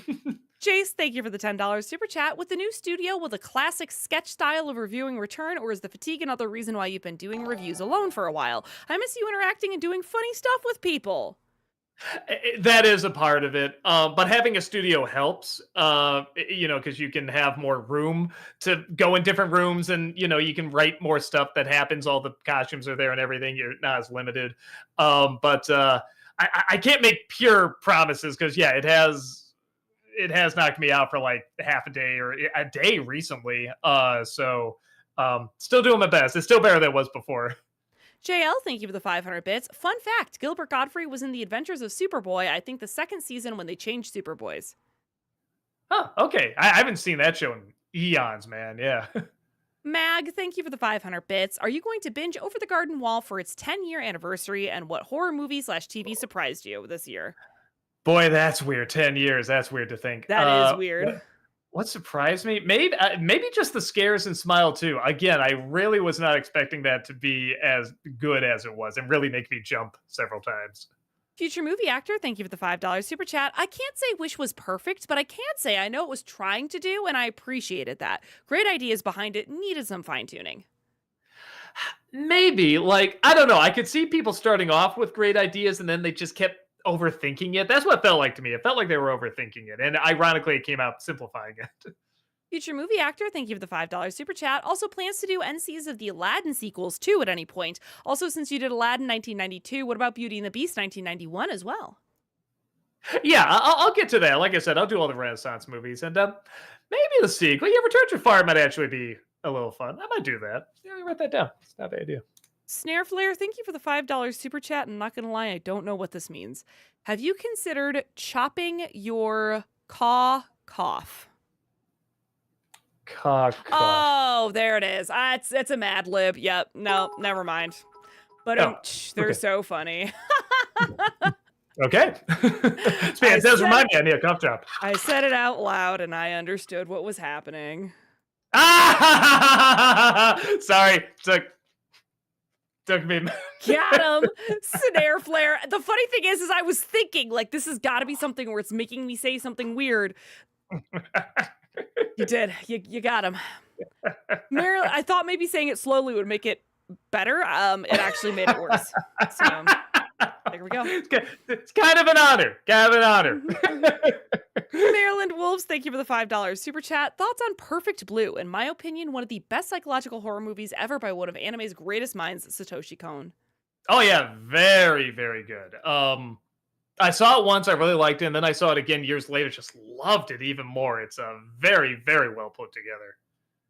Chase, thank you for the $10 super chat. With the new studio, will the classic sketch style of reviewing return, or is the fatigue another reason why you've been doing reviews alone for a while? I miss you interacting and doing funny stuff with people. That is a part of it. But having a studio helps, because you can have more room to go in different rooms and, you can write more stuff that happens. All the costumes are there and everything. You're not as limited. But I can't make pure promises because, yeah, it has knocked me out for like half a day or a day recently. So still doing my best. It's still better than it was before. JL, thank you for the 500 bits. Fun fact, Gilbert Gottfried was in The Adventures of Superboy, I think the second season when they changed Superboys. Oh, okay. I haven't seen that show in eons, man. Yeah. Mag, thank you for the 500 bits. Are you going to binge Over the Garden Wall for its 10-year anniversary? And what horror movie slash TV surprised you this year? Boy, that's weird. 10 years. That's weird to think. That is weird. What surprised me? Maybe just the scares and Smile too. Again, I really was not expecting that to be as good as it was and really make me jump several times. Future movie actor, thank you for the $5 super chat. I can't say Wish was perfect, but I can say I know it was trying to do, and I appreciated that. Great ideas behind it, needed some fine tuning. Maybe, like, I don't know. I could see people starting off with great ideas and then they just kept overthinking it. That's what it felt like to me. It felt like they were overthinking it. And ironically, it came out simplifying it. Future movie actor, thank you for the $5 super chat. Also plans to do NCs of the Aladdin sequels too at any point. Also, since you did Aladdin 1992, what about Beauty and the Beast 1991 as well? Yeah, I'll get to that. Like I said, I'll do all the Renaissance movies. And maybe the sequel. Yeah, Return to Fire might actually be a little fun. I might do that. Yeah, write that down. It's not a bad idea. Snare Flare, thank you for the $5 super chat. I'm not going to lie, I don't know what this means. Have you considered chopping your cough? Cock. Oh, there it is. It's a Mad Lib. Yep. No, never mind. But they're okay. so funny. Okay. It does remind me I need a cough drop. I said it out loud and I understood what was happening. Ah! Sorry. Took me. Got him. Snare Flare. The funny thing is I was thinking, like, this has got to be something where it's making me say something weird. You did. You got him. Marilyn, I thought maybe saying it slowly would make it better. It actually made it worse. So there we go. It's kind of an honor. Maryland Wolves, thank you for the $5 super chat. Thoughts on Perfect Blue? In my opinion, one of the best psychological horror movies ever by one of anime's greatest minds, Satoshi Kon. Oh yeah, very, very good. I saw it once, I really liked it, and then I saw it again years later, just loved it even more. It's very, very well put together.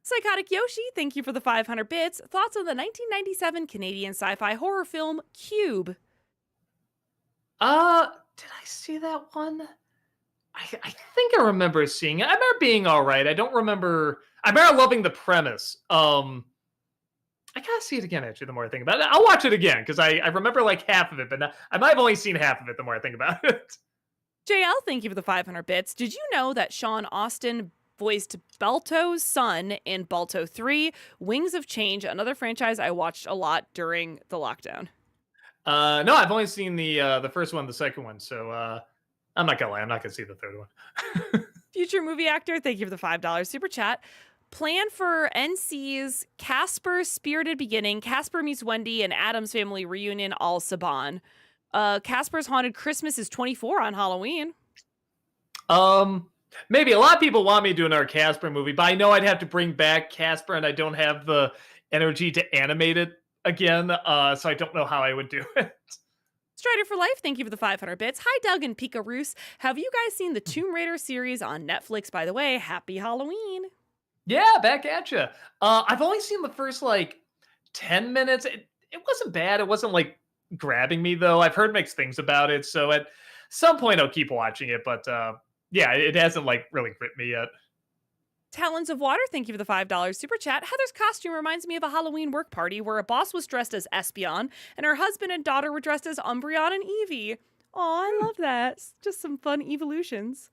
Psychotic Yoshi, thank you for the 500 bits. Thoughts on the 1997 Canadian sci-fi horror film Cube? Did I see that one? I think I remember seeing it. I remember being all right. I don't remember. I remember loving the premise. I gotta see it again, actually, the more I think about it. I'll watch it again, because I remember like half of it, but I might have only seen half of it the more I think about it. JL, thank you for the 500 bits. Did you know that Sean Austin voiced Balto's son in Balto 3, Wings of Change, another franchise I watched a lot during the lockdown? No, I've only seen the first one, the second one, so I'm not gonna lie, I'm not gonna see the third one. Future movie actor, thank you for the $5 super chat. Plan for NC's Casper Spirited Beginning, Casper Meets Wendy, and Addams Family Reunion all Saban. Casper's Haunted Christmas is 24 on Halloween. Maybe a lot of people want me to do another Casper movie, but I know I'd have to bring back Casper, and I don't have the energy to animate it again, so I don't know how I would do it. Strider for Life, thank you for the 500 bits. Hi, Doug and Pika Roos. Have you guys seen the Tomb Raider series on Netflix, by the way? Happy Halloween. Yeah, back at you. I've only seen the first, 10 minutes. It wasn't bad. It wasn't, grabbing me, though. I've heard mixed things about it, so at some point I'll keep watching it, but, yeah, it hasn't, really gripped me yet. Talons of Water, thank you for the $5 super chat. Heather's costume reminds me of a Halloween work party where a boss was dressed as Espion and her husband and daughter were dressed as Umbreon and Eevee. Oh, I love that. It's just some fun evolutions.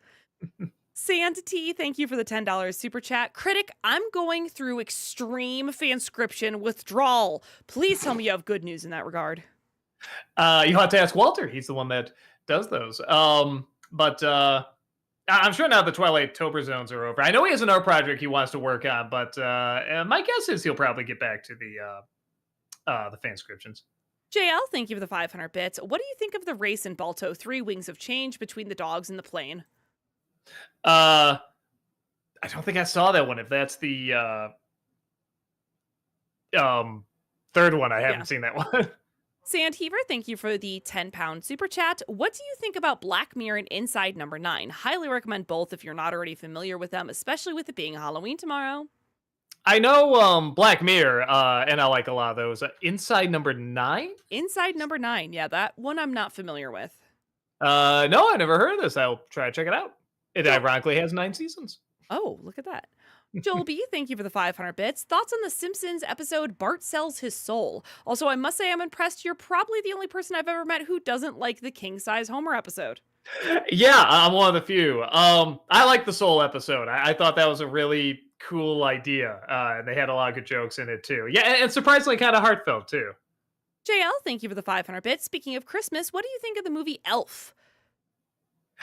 Santity, thank you for the $10 super chat. Critic, I'm going through extreme fanscription withdrawal. Please tell me you have good news in that regard. You'll have to ask Walter. He's the one that does those. But I'm sure now the Twilight Tober zones are over. I know he has an art project he wants to work on, but my guess is he'll probably get back to the fanscriptions. JL, thank you for the 500 bits. What do you think of the race in Balto 3 Wings of Change between the dogs and the plane? I don't think I saw that one. If that's the third one, I haven't seen that one. Sandheaver, thank you for the 10-pound super chat. What do you think about Black Mirror and Inside Number 9? Highly recommend both if you're not already familiar with them, especially with it being Halloween tomorrow. I know Black Mirror, and I like a lot of those. Inside Number 9? Inside Number 9, yeah, that one I'm not familiar with. No, I never heard of this. I'll try to check it out. It Joel, ironically has 9 seasons. oh, look at that. Joel B, thank you for the 500 bits. Thoughts on the Simpsons episode Bart Sells His Soul? Also, I must say I'm impressed. You're probably the only person I've ever met who doesn't like the king size Homer episode. Yeah, I'm one of the few. I like the Soul episode. I thought that was a really cool idea. And they had a lot of good jokes in it too. Yeah, and surprisingly kind of heartfelt too. JL, thank you for the 500 bits. Speaking of Christmas, what do you think of the movie Elf?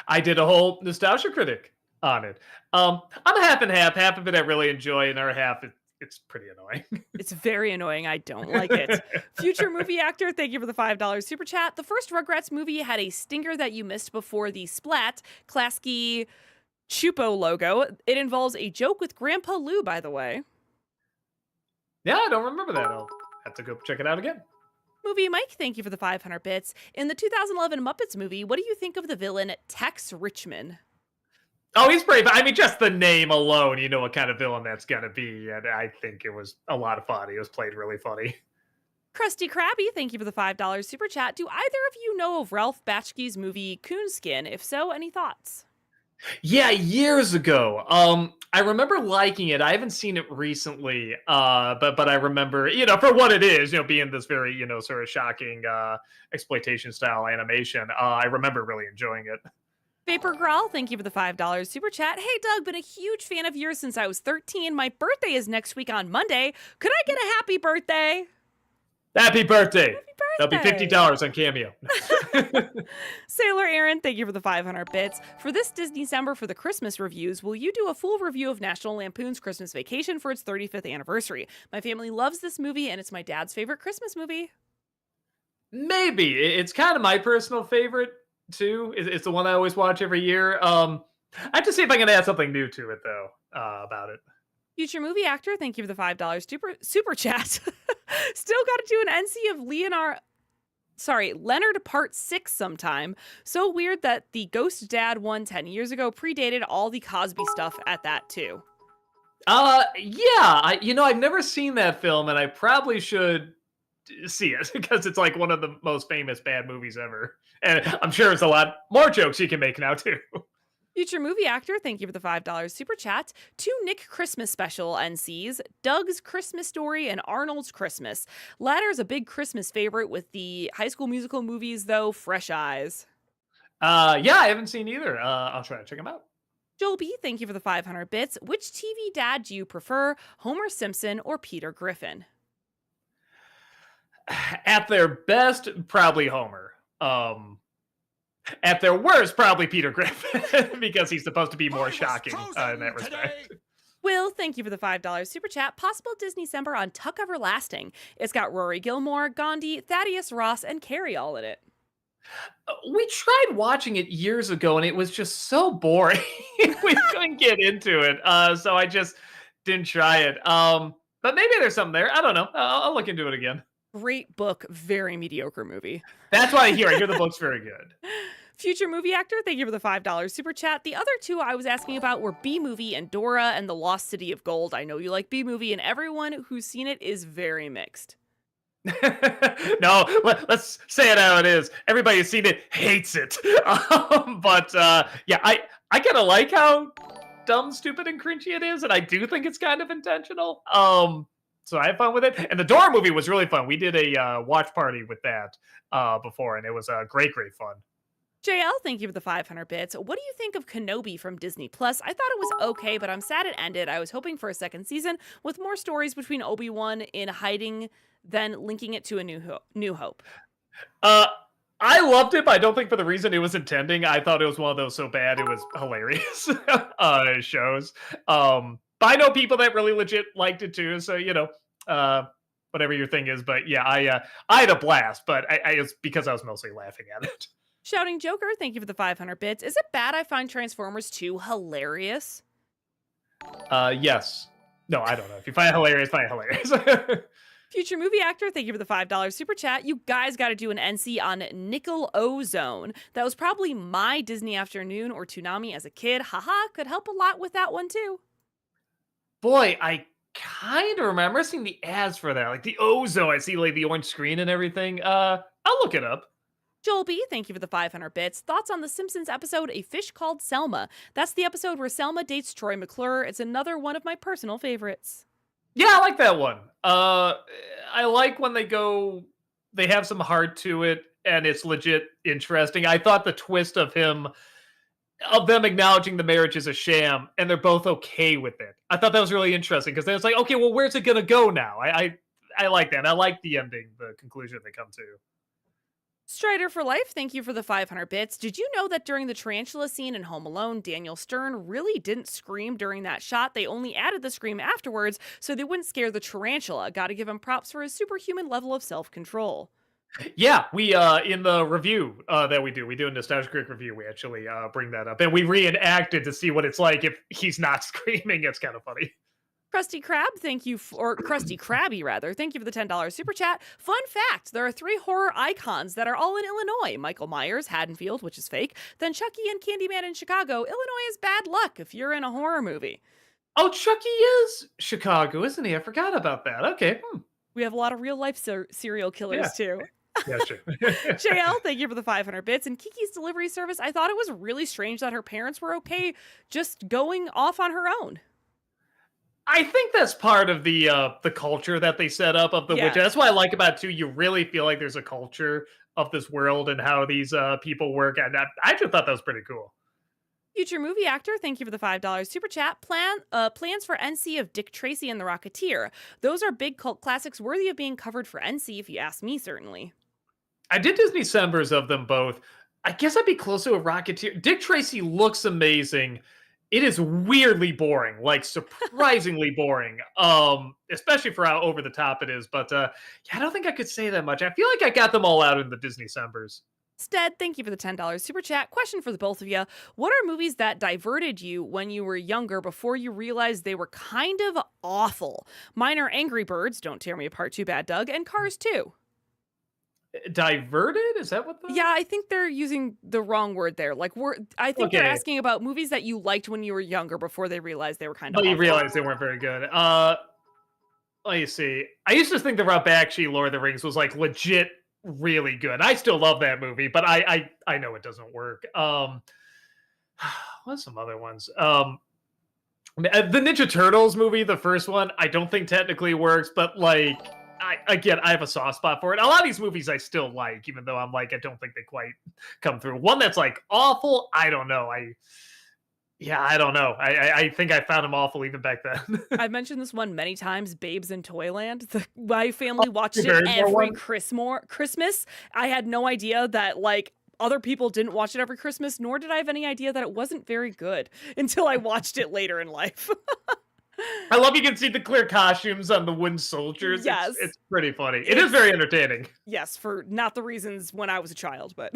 I did a whole Nostalgia Critic on it. I'm a half and half. Half of it I really enjoy, and the other half it's pretty annoying. It's very annoying. I don't like it. Future movie actor, thank you for the $5 super chat. The first Rugrats movie had a stinger that you missed before the Splat Klasky Chupo logo. It involves a joke with Grandpa Lou, by the way. Yeah, I don't remember that. I'll have to go check it out again. Movie Mike, thank you for the 500 bits. In the 2011 Muppets movie, what do you think of the villain Tex Richman? Oh, he's brave. I mean, just the name alone, you know what kind of villain that's gonna be. And I think it was a lot of fun. He was played really funny. Krusty Krabby, thank you for the $5 super chat. Do either of you know of Ralph Bakshke's movie Coonskin? If so, any thoughts? Yeah, years ago. I remember liking it. I haven't seen it recently, but I remember, for what it is, being this very, sort of shocking exploitation style animation. I remember really enjoying it. Vapor Grawl, thank you for the $5 super chat. Hey, Doug, been a huge fan of yours since I was 13. My birthday is next week on Monday. Could I get a happy birthday? Happy birthday! Happy That'll be birthday. $50 on Cameo. Sailor Aaron, thank you for the 500 bits. For this Disney December for the Christmas reviews, will you do a full review of National Lampoon's Christmas Vacation for its 35th anniversary? My family loves this movie, and it's my dad's favorite Christmas movie. Maybe. It's kind of my personal favorite, too. It's the one I always watch every year. I have to see if I can add something new to it, though, about it. Future movie actor, thank you for the $5 super chat. Still got to do an NC of Leonard Part 6 sometime. So weird that the Ghost Dad one 10 years ago predated all the Cosby stuff at that too. Yeah, I've never seen that film, and I probably should see it because it's like one of the most famous bad movies ever. And I'm sure it's a lot more jokes you can make now, too. Future movie actor, thank you for the $5 super chat. 2 Nick Christmas special NCs, Doug's Christmas Story and Arnold's Christmas. Latter's a big Christmas favorite with the High School Musical movies, though. Fresh eyes. Yeah, I haven't seen either. I'll try to check them out. Joel B, thank you for the 500 bits. Which TV dad do you prefer, Homer Simpson or Peter Griffin? At their best, probably Homer. At their worst, probably Peter Griffin, because he's supposed to be more shocking in that respect. Will, thank you for the $5 super chat. Possible Disney December on Tuck Everlasting. It's got Rory Gilmore, Gandhi, Thaddeus Ross, and Carrie all in it. We tried watching it years ago, and it was just so boring. We couldn't get into it, so I just didn't try it. But maybe there's something there. I don't know. I'll look into it again. Great book, very mediocre movie. That's what I hear. I hear the book's very good. Future movie actor, thank you for the $5 super chat. The other two I was asking about were B-Movie and Dora and the Lost City of Gold. I know you like B-Movie, and everyone who's seen it is very mixed. No, let's say it how it is. Everybody who's seen it hates it. But yeah, I kind of like how dumb, stupid, and cringy it is, and I do think it's kind of intentional. So I had fun with it. And the Dora movie was really fun. We did a watch party with that before, and it was great fun. JL, thank you for the 500 bits. What do you think of Kenobi from Disney Plus? I thought it was okay, but I'm sad it ended. I was hoping for a second season with more stories between Obi-Wan in hiding, then linking it to a New Hope. I loved it, but I don't think for the reason it was intending. I thought it was one of those so bad it was hilarious shows. But I know people that really legit liked it too. So, whatever your thing is. But yeah, I had a blast, but it's because I was mostly laughing at it. Shouting Joker, thank you for the 500 bits. Is it bad I find Transformers 2 hilarious? Yes. No, I don't know. If you find it hilarious, find it hilarious. Future movie actor, thank you for the $5 super chat. You guys got to do an NC on Nickel Ozone. That was probably my Disney Afternoon or Toonami as a kid. Haha, could help a lot with that one too. Boy, I kind of remember seeing the ads for that. Like the Ozone, I see like the orange screen and everything. I'll look it up. Joel B, thank you for the 500 bits. Thoughts on the Simpsons episode A Fish Called Selma? That's the episode where Selma dates Troy McClure. It's another one of my personal favorites. Yeah, I like that one. I like when they have some heart to it, and it's legit interesting. I thought the twist of them acknowledging the marriage is a sham, and they're both okay with it. I thought that was really interesting because then it's like, okay, well, where's it gonna go now? I like that. I like the ending, the conclusion they come to. Strider for Life, thank you for the 500 bits. Did you know that during the tarantula scene in Home Alone, Daniel Stern really didn't scream during that shot? They only added the scream afterwards so they wouldn't scare the tarantula. Gotta give him props for his superhuman level of self-control. Yeah, we in the review that we do a Nostalgia Critic review. We actually bring that up, and we reenacted to see what it's like if he's not screaming. It's kind of funny. Krusty Krab, thank you for Krusty Krabby rather. Thank you for the $10 super chat. Fun fact, there are 3 horror icons that are all in Illinois. Michael Myers, Haddonfield, which is fake, then Chucky and Candyman in Chicago. Illinois is bad luck if you're in a horror movie. Oh, Chucky is Chicago, isn't he? I forgot about that. Okay. We have a lot of real life serial killers too. Yeah, sure. JL, thank you for the 500 bits. And Kiki's delivery service, I thought it was really strange that her parents were okay just going off on her own. I think that's part of the culture that they set up of the witch. That's what I like about it too. You really feel like there's a culture of this world and how these people work, and I just thought that was pretty cool. Future movie actor, thank you for the $5 super chat. Plans for NC of Dick Tracy and the Rocketeer. Those are big cult classics worthy of being covered for NC, if you ask me, certainly. I did Disney Decembers of them both. I guess I'd be close to a Rocketeer. Dick Tracy looks amazing. It is weirdly boring, like surprisingly boring, especially for how over the top it is. But yeah, I don't think I could say that much. I feel like I got them all out in the Disney Decembers. Stead, thank you for the $10 super chat. Question for the both of you. What are movies that diverted you when you were younger before you realized they were kind of awful? Mine are Angry Birds, Don't Tear Me Apart Too Bad, Doug, and Cars 2. Diverted? Is that what the... Yeah, I think they're using the wrong word there. Like, I think they're asking about movies that you liked when you were younger before they realized they were kind of awful. You realized they weren't very good. Let me see. I used to think the Bakshi Lord of the Rings was like legit really good. I still love that movie, but I know it doesn't work. What's some other ones? The Ninja Turtles movie, the first one, I don't think technically works, but like I have a soft spot for it. A lot of these movies I still like, even though I'm like, I don't think they quite come through. One that's like awful, I don't know. I don't know. I think I found them awful even back then. I've mentioned this one many times, Babes in Toyland. My family watched it every Christmas. I had no idea that like other people didn't watch it every Christmas, nor did I have any idea that it wasn't very good until I watched it later in life. I love you can see the clear costumes on the wooden soldiers. Yes. It's pretty funny. It is very entertaining. Yes, for not the reasons when I was a child, but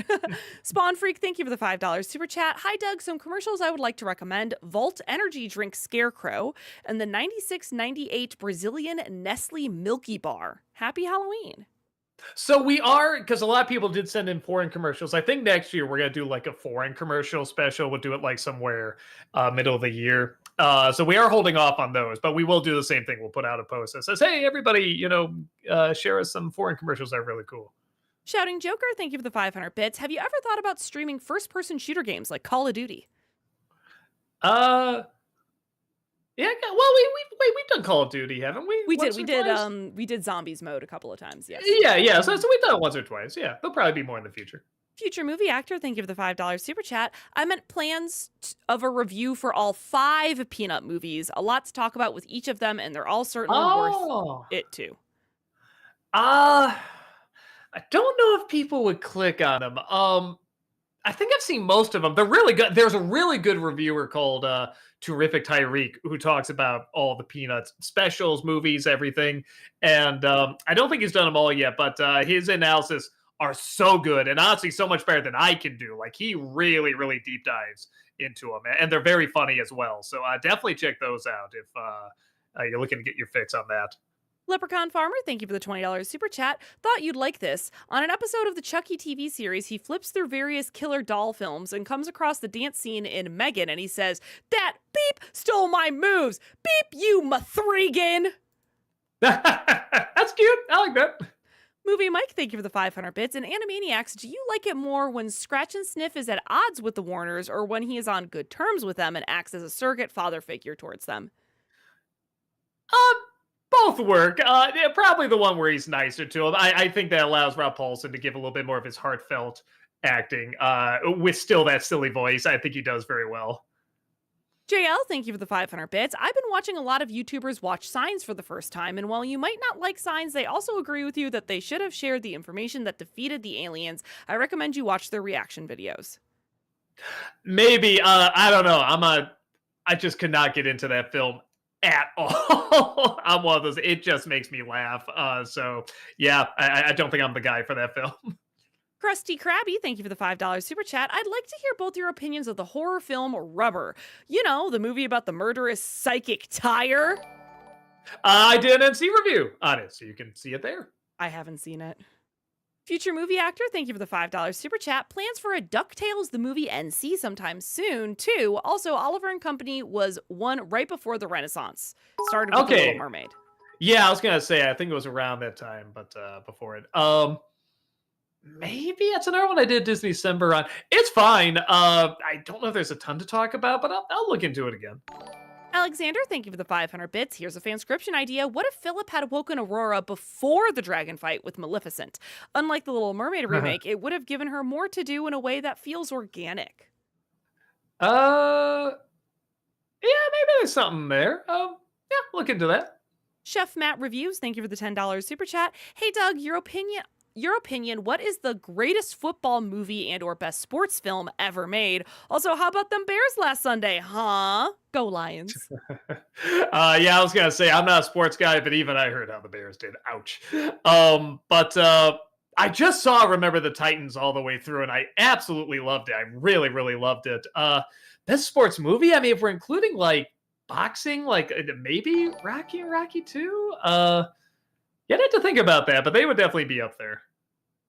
Spawn Freak, thank you for the $5 super chat. Hi, Doug. Some commercials I would like to recommend. Volt Energy Drink Scarecrow and the 96-98 Brazilian Nestle Milky Bar. Happy Halloween. So we are, because a lot of people did send in foreign commercials. I think next year we're going to do like a foreign commercial special. We'll do it like somewhere middle of the year. So we are holding off on those, but we will do the same thing. We'll put out a post that says, hey, everybody, share us some foreign commercials that are really cool. Shouting Joker, thank you for the 500 bits. Have you ever thought about streaming first-person shooter games like Call of Duty? Yeah, well, we've done Call of Duty, haven't we? We did Zombies mode a couple of times, yes. Yeah. So we've done it once or twice. Yeah, there'll probably be more in the future. Future movie actor, thank you for the $5 super chat. I meant plans of a review for all 5 Peanut movies. A lot to talk about with each of them, and they're all certainly worth it too. I don't know if people would click on them. I think I've seen most of them. They're really good. There's a really good reviewer called Terrific Tyreek who talks about all the Peanuts specials, movies, everything. And I don't think he's done them all yet, but his analysis are so good and honestly so much better than I can do. Like he really, really deep dives into them, and they're very funny as well. So definitely check those out if you're looking to get your fix on that. Leprechaun Farmer, thank you for the $20 super chat. Thought you'd like this. On an episode of the Chucky TV series, he flips through various killer doll films and comes across the dance scene in Megan, and he says, "That beep stole my moves. Beep you, Mathregan." That's cute. I like that. Movie Mike, thank you for the 500 bits. And Animaniacs, do you like it more when Scratch and Sniff is at odds with the Warners or when he is on good terms with them and acts as a surrogate father figure towards them? Uh, Both work. Yeah, probably the one where he's nicer to him. I think that allows Rob Paulson to give a little bit more of his heartfelt acting with still that silly voice. I think he does very well. JL, thank you for the 500 bits. I've been watching a lot of YouTubers watch Signs for the first time, and while you might not like Signs, they also agree with you that they should have shared the information that defeated the aliens. I recommend you watch their reaction videos. Maybe I don't know. I just could not get into that film at all. I'm one of those. It just makes me laugh. So yeah, I don't think I'm the guy for that film. Krusty Krabby, thank you for the $5 super chat. I'd like to hear both your opinions of the horror film Rubber. You know, the movie about the murderous psychic tire. I did an NC review on it, so you can see it there. I haven't seen it. Future movie actor, thank you for the $5 super chat. Plans for a DuckTales the movie NC sometime soon, too. Also, Oliver and Company was one right before the Renaissance. Started with The Little Mermaid. Yeah, I was gonna say I think it was around that time, but before it. Maybe it's another one I did Disney December on. It's fine. I don't know if there's a ton to talk about, but I'll look into it again. Alexander, thank you for the 500 bits. Here's a fanscription idea. What if Philip had woken Aurora before the dragon fight with Maleficent? Unlike the Little Mermaid remake, it would have given her more to do in a way that feels organic. Yeah, maybe there's something there. Yeah, look into that. Chef Matt Reviews, thank you for the $10 super chat. Hey Doug, your opinion, what is the greatest football movie and or best sports film ever made? Also, how about them Bears last Sunday, huh? Go Lions. Yeah, I was gonna say I'm not a sports guy, but even I heard how the Bears did. Ouch. But I just saw Remember the Titans all the way through, and I absolutely loved it. I really, really loved it. Best sports movie? I mean, if we're including like boxing, like maybe Rocky and Rocky 2? You'd have to think about that, but they would definitely be up there.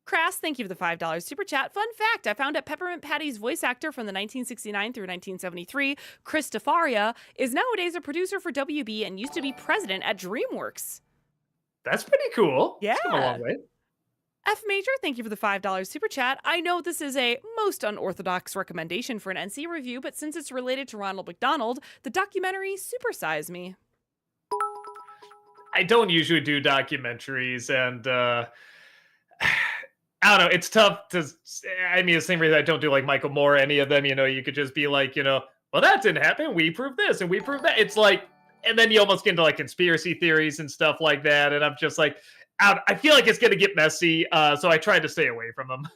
Crass, thank you for the $5 super chat. Fun fact, I found out Peppermint Patty's voice actor from the 1969 through 1973, Chris Tafaria, is nowadays a producer for WB and used to be president at DreamWorks. That's pretty cool. Yeah. It's come a long way. F Major, thank you for the $5 super chat. I know this is a most unorthodox recommendation for an NC review, but since it's related to Ronald McDonald, the documentary Supersize Me. I don't usually do documentaries, and I don't know. It's tough to. I mean, the same reason I don't do like Michael Moore, any of them. You know, you could just be like, well, that didn't happen. We proved this, and we proved that. It's like, and then you almost get into like conspiracy theories and stuff like that. And I'm just like, I feel like it's gonna get messy. So I tried to stay away from them.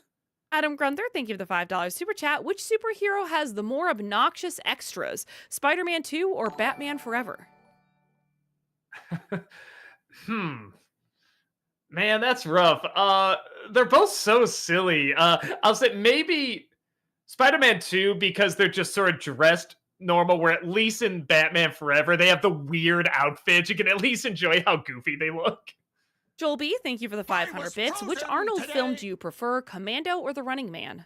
Adam Grunther, thank you for the $5 super chat. Which superhero has the more obnoxious extras, Spider-Man 2 or Batman Forever? Man, that's rough. They're both so silly. I'll say maybe Spider-Man 2 because they're just sort of dressed normal, where at least in Batman Forever, they have the weird outfits. You can at least enjoy how goofy they look. Joel B, thank you for the 500 bits. Which Arnold film do you prefer, Commando or The Running Man?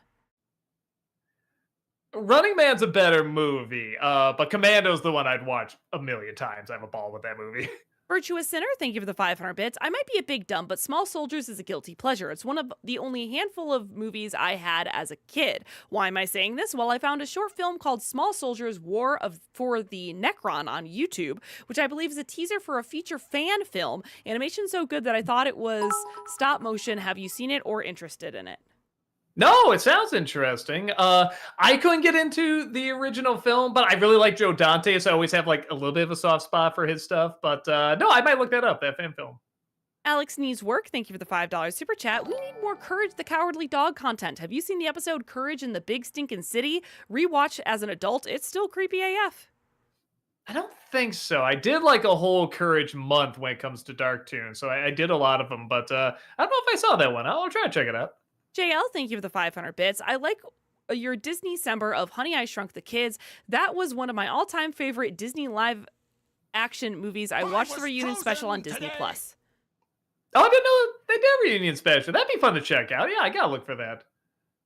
Running Man's a better movie, but Commando's the one I'd watch a million times. I have a ball with that movie. Virtuous Sinner, thank you for the 500 bits. I might be a big dumb, but Small Soldiers is a guilty pleasure. It's one of the only handful of movies I had as a kid. Why am I saying this? Well, I found a short film called Small Soldiers for the Necron on YouTube, which I believe is a teaser for a feature fan film. Animation so good that I thought it was stop motion. Have you seen it or interested in it? No, it sounds interesting. I couldn't get into the original film, but I really like Joe Dante, so I always have like a little bit of a soft spot for his stuff. But no, I might look that up, that fan film. Alex Needs Work, thank you for the $5 super chat. We need more Courage the Cowardly Dog content. Have you seen the episode Courage in the Big Stinkin' City? Rewatch as an adult, it's still creepy AF. I don't think so. I did like a whole Courage month when it comes to Dark Toon, so I did a lot of them, but I don't know if I saw that one. I'll try to check it out. JL, thank you for the 500 bits. I like your Disney December of Honey, I Shrunk the Kids. That was one of my all-time favorite Disney live action movies. I watched the reunion special on Disney Plus. Oh, I didn't know they did a reunion special. That'd be fun to check out. Yeah, I gotta look for that.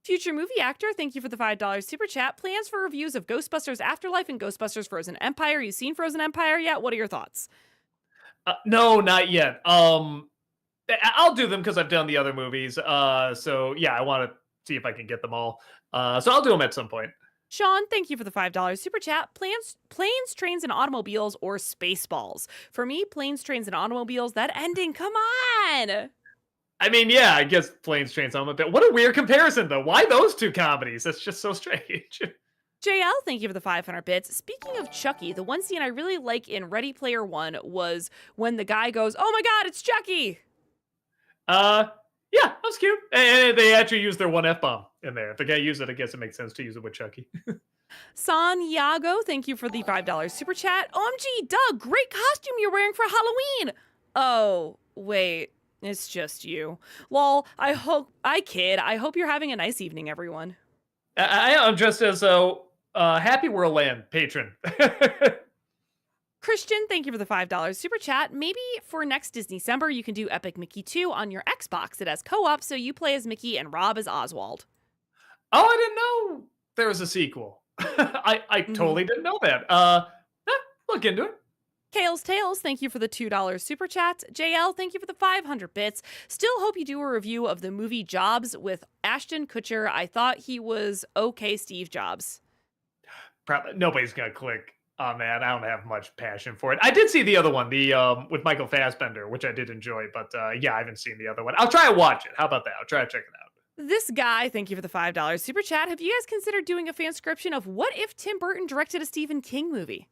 Future movie actor, thank you for the $5 super chat. Plans for reviews of Ghostbusters Afterlife and Ghostbusters Frozen Empire. You seen Frozen Empire yet? What are your thoughts? No, not yet. I'll do them because I've done the other movies. So yeah, I want to see if I can get them all. So I'll do them at some point. Sean, thank you for the $5 super chat. Planes, trains, and automobiles or Spaceballs. For me, planes, trains, and automobiles, that ending, come on! I mean, yeah, I guess Planes, Trains, Automobiles. What a weird comparison, though. Why those two comedies? That's just so strange. JL, thank you for the 500 bits. Speaking of Chucky, the one scene I really like in Ready Player One was when the guy goes, "Oh my god, it's Chucky!" Yeah, that was cute. And they actually used their one F-bomb in there. If the guy used it, I guess it makes sense to use it with Chucky. Santiago, thank you for the $5 super chat. OMG, Doug, great costume you're wearing for Halloween! Oh, wait, it's just you. Lol, I kid. I hope you're having a nice evening, everyone. I'm dressed as a Happy World Land patron. Christian, thank you for the $5 super chat. Maybe for next Disney-cember, you can do Epic Mickey 2 on your Xbox. It has co-op, so you play as Mickey and Rob as Oswald. Oh, I didn't know there was a sequel. I totally didn't know that. Look into it. Kale's Tales, thank you for the $2 super chat. JL, thank you for the 500 bits. Still hope you do a review of the movie Jobs with Ashton Kutcher. I thought he was okay Steve Jobs. Probably nobody's gonna click on that. I don't have much passion for it. I did see the other one, the with Michael Fassbender, which I did enjoy, but yeah, I haven't seen the other one. I'll try to watch it. How about that? I'll try to check it out. This guy, thank you for the $5 super chat. Have you guys considered doing a fanscription of what if Tim Burton directed a Stephen King movie?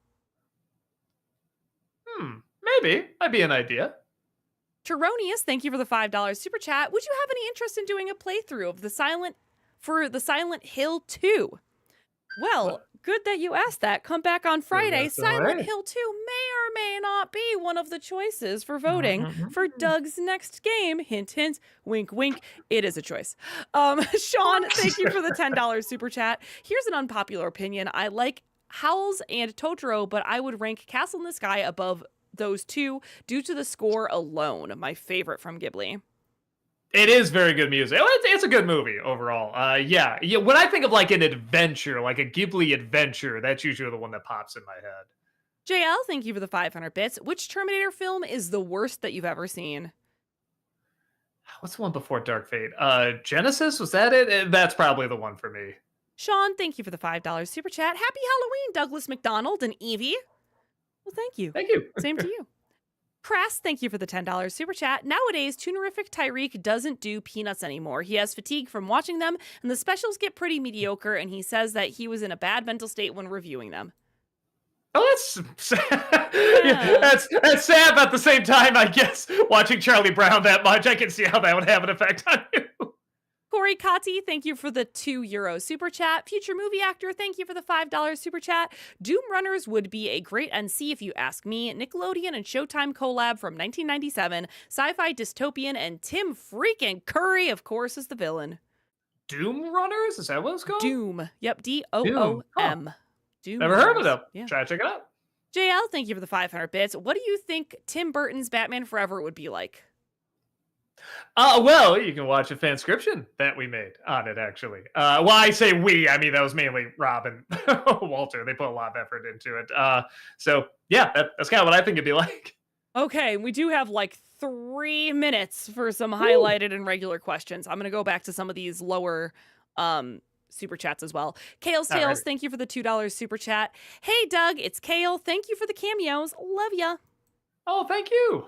Maybe. Might be an idea. Teronius, thank you for the $5 super chat. Would you have any interest in doing a playthrough of the Silent Hill 2? Well, good that you asked that. Come back on Friday. Silent Hill 2 may or may not be one of the choices for voting for Doug's next game. Hint, hint, wink, wink. It is a choice. Sean, thank you for the $10 super chat. Here's an unpopular opinion. I like Howls and Totoro, but I would rank Castle in the Sky above those two due to the score alone. My favorite from Ghibli. It is very good music. It's a good movie overall. Yeah. When I think of like an adventure, like a Ghibli adventure, that's usually the one that pops in my head. JL, thank you for the 500 bits. Which Terminator film is the worst that you've ever seen? What's the one before Dark Fate? Genesis? Was that it? That's probably the one for me. Sean, thank you for the $5 super chat. Happy Halloween, Douglas McDonald and Evie. Well, thank you. Thank you. Same to you. Crass, thank you for the $10 super chat. Nowadays, Tunerific Tyreek doesn't do peanuts anymore. He has fatigue from watching them, and the specials get pretty mediocre, and he says that he was in a bad mental state when reviewing them. Oh, that's sad. Yeah, that's sad, but at the same time, I guess, watching Charlie Brown that much, I can see how that would have an effect on you. Corey Cotti, thank you for the €2 super chat. Future movie actor, thank you for the $5 super chat. Doom Runners would be a great NC if you ask me. Nickelodeon and Showtime collab from 1997. Sci-fi dystopian, and Tim freaking Curry, of course, is the villain. Doom Runners? Is that what it's called? Doom. Yep, Doom. Huh. Doom Never heard of it, Runners. though. Yeah. Try to check it out. JL, thank you for the 500 bits. What do you think Tim Burton's Batman Forever would be like? Well, you can watch a fanscription that we made on it, actually. Well, I say we, I mean, that was mainly Rob and Walter. They put a lot of effort into it. So, yeah, that's kind of what I think it'd be like. Okay, we do have like 3 minutes for some highlighted and regular questions. I'm going to go back to some of these lower super chats as well. Kale's Tales, thank you for the $2 super chat. Hey, Doug, it's Kale. Thank you for the cameos. Love ya. Oh, thank you.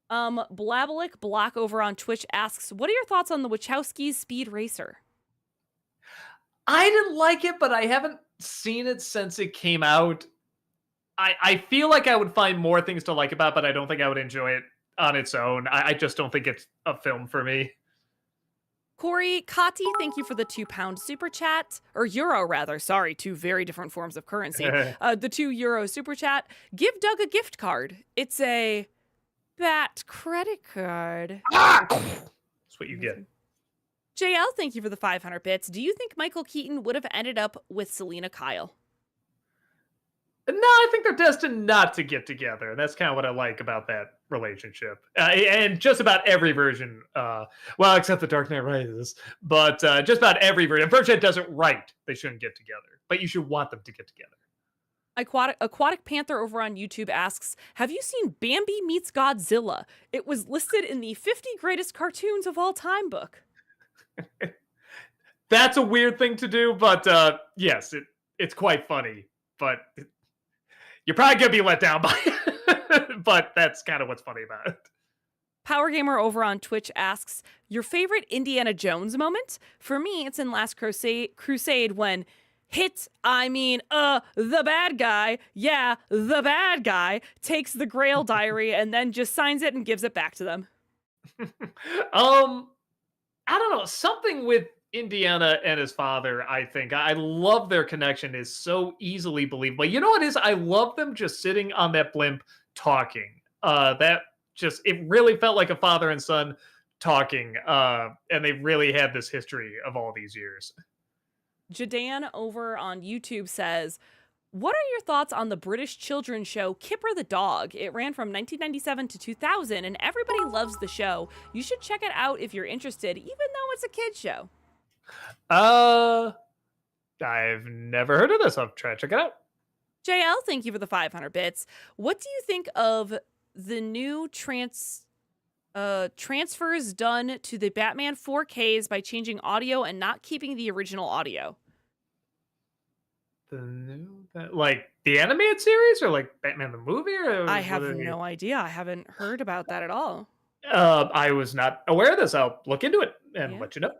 Blabalik Block over on Twitch asks, what are your thoughts on the Wachowskis Speed Racer? I didn't like it, but I haven't seen it since it came out. I feel like I would find more things to like about it, but I don't think I would enjoy it on its own. I just don't think it's a film for me. Corey Cotti, thank you for the £2 super chat, or euro rather. Sorry, 2 very different forms of currency. The €2 super chat. Give Doug a gift card. It's a Bat credit card. That's what you get. JL, thank you for the 500 bits. Do you think Michael Keaton would have ended up with Selena Kyle? No, I think they're destined not to get together. That's kind of what I like about that relationship. And just about every version, well, except the Dark Knight Rises, but just about every version. If version doesn't write, they shouldn't get together. But you should want them to get together. Aquatic Panther over on YouTube asks, have you seen Bambi Meets Godzilla? It was listed in the 50 Greatest Cartoons of All Time book. That's a weird thing to do, but yes, it's quite funny. But you're probably gonna be let down by it. But that's kind of what's funny about it. Power Gamer over on Twitch asks, your favorite Indiana Jones moment? For me, it's in Last Crusade when the bad guy, the bad guy, takes the Grail diary and then just signs it and gives it back to them. I don't know, something with Indiana and his father, I think. I love their connection is so easily believable. You know what it is? I love them just sitting on that blimp talking. That just it really felt like a father and son talking. And they really had this history of all these years. Jadan over on YouTube says, what are your thoughts on the British children's show Kipper the Dog? It ran from 1997 to 2000 and everybody loves the show. You should check it out if you're interested, even though it's a kid's show. I've never heard of this. I'll try to check it out. JL, thank you for the 500 bits. What do you think of the new transfers done to the Batman 4Ks by changing audio and not keeping the original audio? Like the animated series or like Batman the movie? Or I have no idea. I haven't heard about that at all. I was not aware of this. I'll look into it and let you know.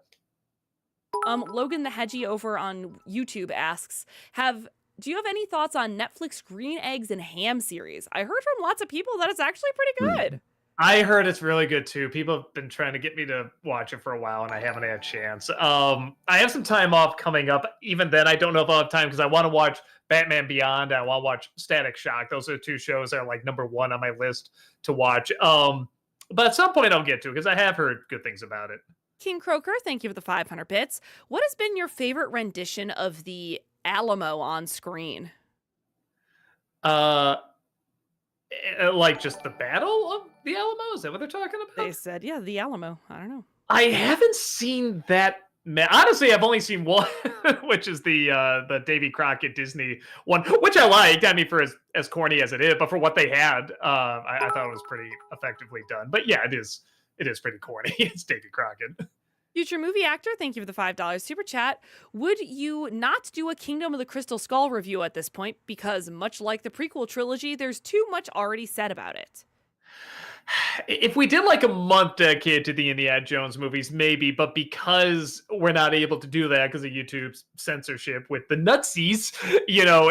Logan the Hedgie over on YouTube asks, do you have any thoughts on Netflix Green Eggs and Ham series? I heard from lots of people that it's actually pretty good. I heard it's really good too. People have been trying to get me to watch it for a while and I haven't had a chance. I have some time off coming up. Even then, I don't know if I'll have time because I want to watch Batman Beyond and I want to watch Static Shock. Those are the two shows that are like number one on my list to watch. But at some point I'll get to it because I have heard good things about it. King Croker, thank you for the 500 bits. What has been your favorite rendition of the Alamo on screen? Like just the Battle of the Alamo? Is that what they're talking about? They said, yeah, the Alamo. I don't know. I haven't seen that. Honestly, I've only seen one, which is the Davy Crockett Disney one, which I liked. I mean, for as corny as it is, but for what they had, I thought it was pretty effectively done. But yeah, it is pretty corny. It's Davy Crockett. Future movie actor, thank you for the $5 super chat. Would you not do a Kingdom of the Crystal Skull review at this point? Because much like the prequel trilogy, there's too much already said about it. If we did like a month dedicated to the Indiana Jones movies, maybe, but because we're not able to do that because of YouTube's censorship with the nutsies,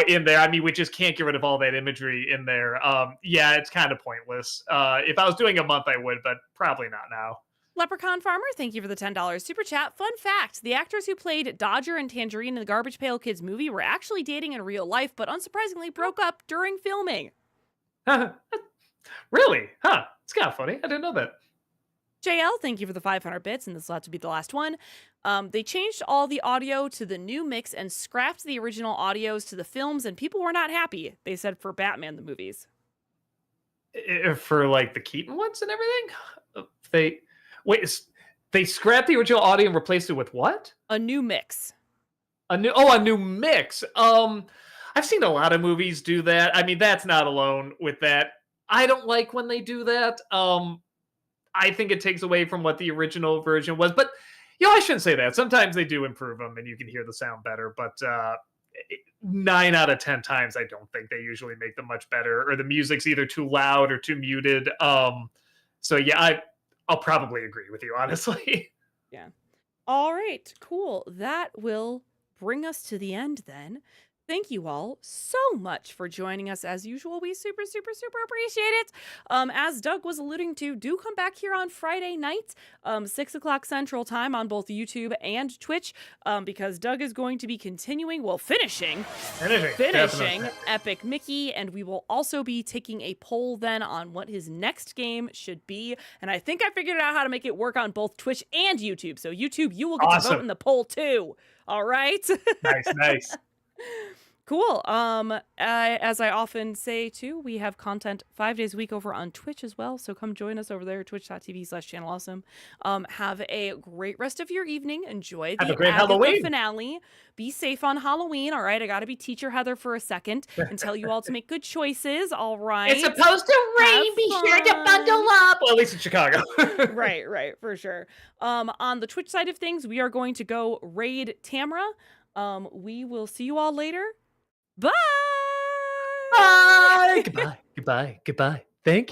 in there, I mean, we just can't get rid of all that imagery in there. Yeah, it's kind of pointless. If I was doing a month, I would, but probably not now. Leprechaun Farmer, thank you for the $10 super chat. Fun fact, the actors who played Dodger and Tangerine in the Garbage Pail Kids movie were actually dating in real life, but unsurprisingly broke up during filming. Really? Huh. It's kind of funny. I didn't know that. JL, thank you for the 500 bits, and this will have to be the last one. They changed all the audio to the new mix and scrapped the original audios to the films, and people were not happy, they said, for Batman the movies. For like the Keaton ones and everything? They scrapped the original audio and replaced it with what? A new mix. A new mix. I've seen a lot of movies do that. I mean, that's not alone with that. I don't like when they do that. I think it takes away from what the original version was. But, I shouldn't say that. Sometimes they do improve them and you can hear the sound better. But 9 out of 10 times, I don't think they usually make them much better. Or the music's either too loud or too muted. So, yeah, I'll probably agree with you, honestly. Yeah. All right, cool. That will bring us to the end then. Thank you all so much for joining us as usual. We super, super, super appreciate it. As Doug was alluding to, do come back here on Friday night, 6 o'clock Central Time on both YouTube and Twitch, because Doug is going to be finishing Epic Mickey, and we will also be taking a poll then on what his next game should be. And I think I figured out how to make it work on both Twitch and YouTube. So YouTube, you will get to vote in the poll too. All right? Nice. Cool. As I often say too, we have content 5 days a week over on Twitch as well. So come join us over there, twitch.tv/channelawesome. Have a great rest of your evening. Enjoy Have a the great Agatha Halloween. finale. Be safe on Halloween. All right. I got to be Teacher Heather for a second and tell you all to make good choices. All right. It's supposed to rain. Have Be sure to bundle fun. up. Well, at least in Chicago. Right, for sure. On the Twitch side of things, we are going to go raid Tamra. We will see you all later. Bye. Bye. Goodbye. Goodbye. Goodbye. Thank you.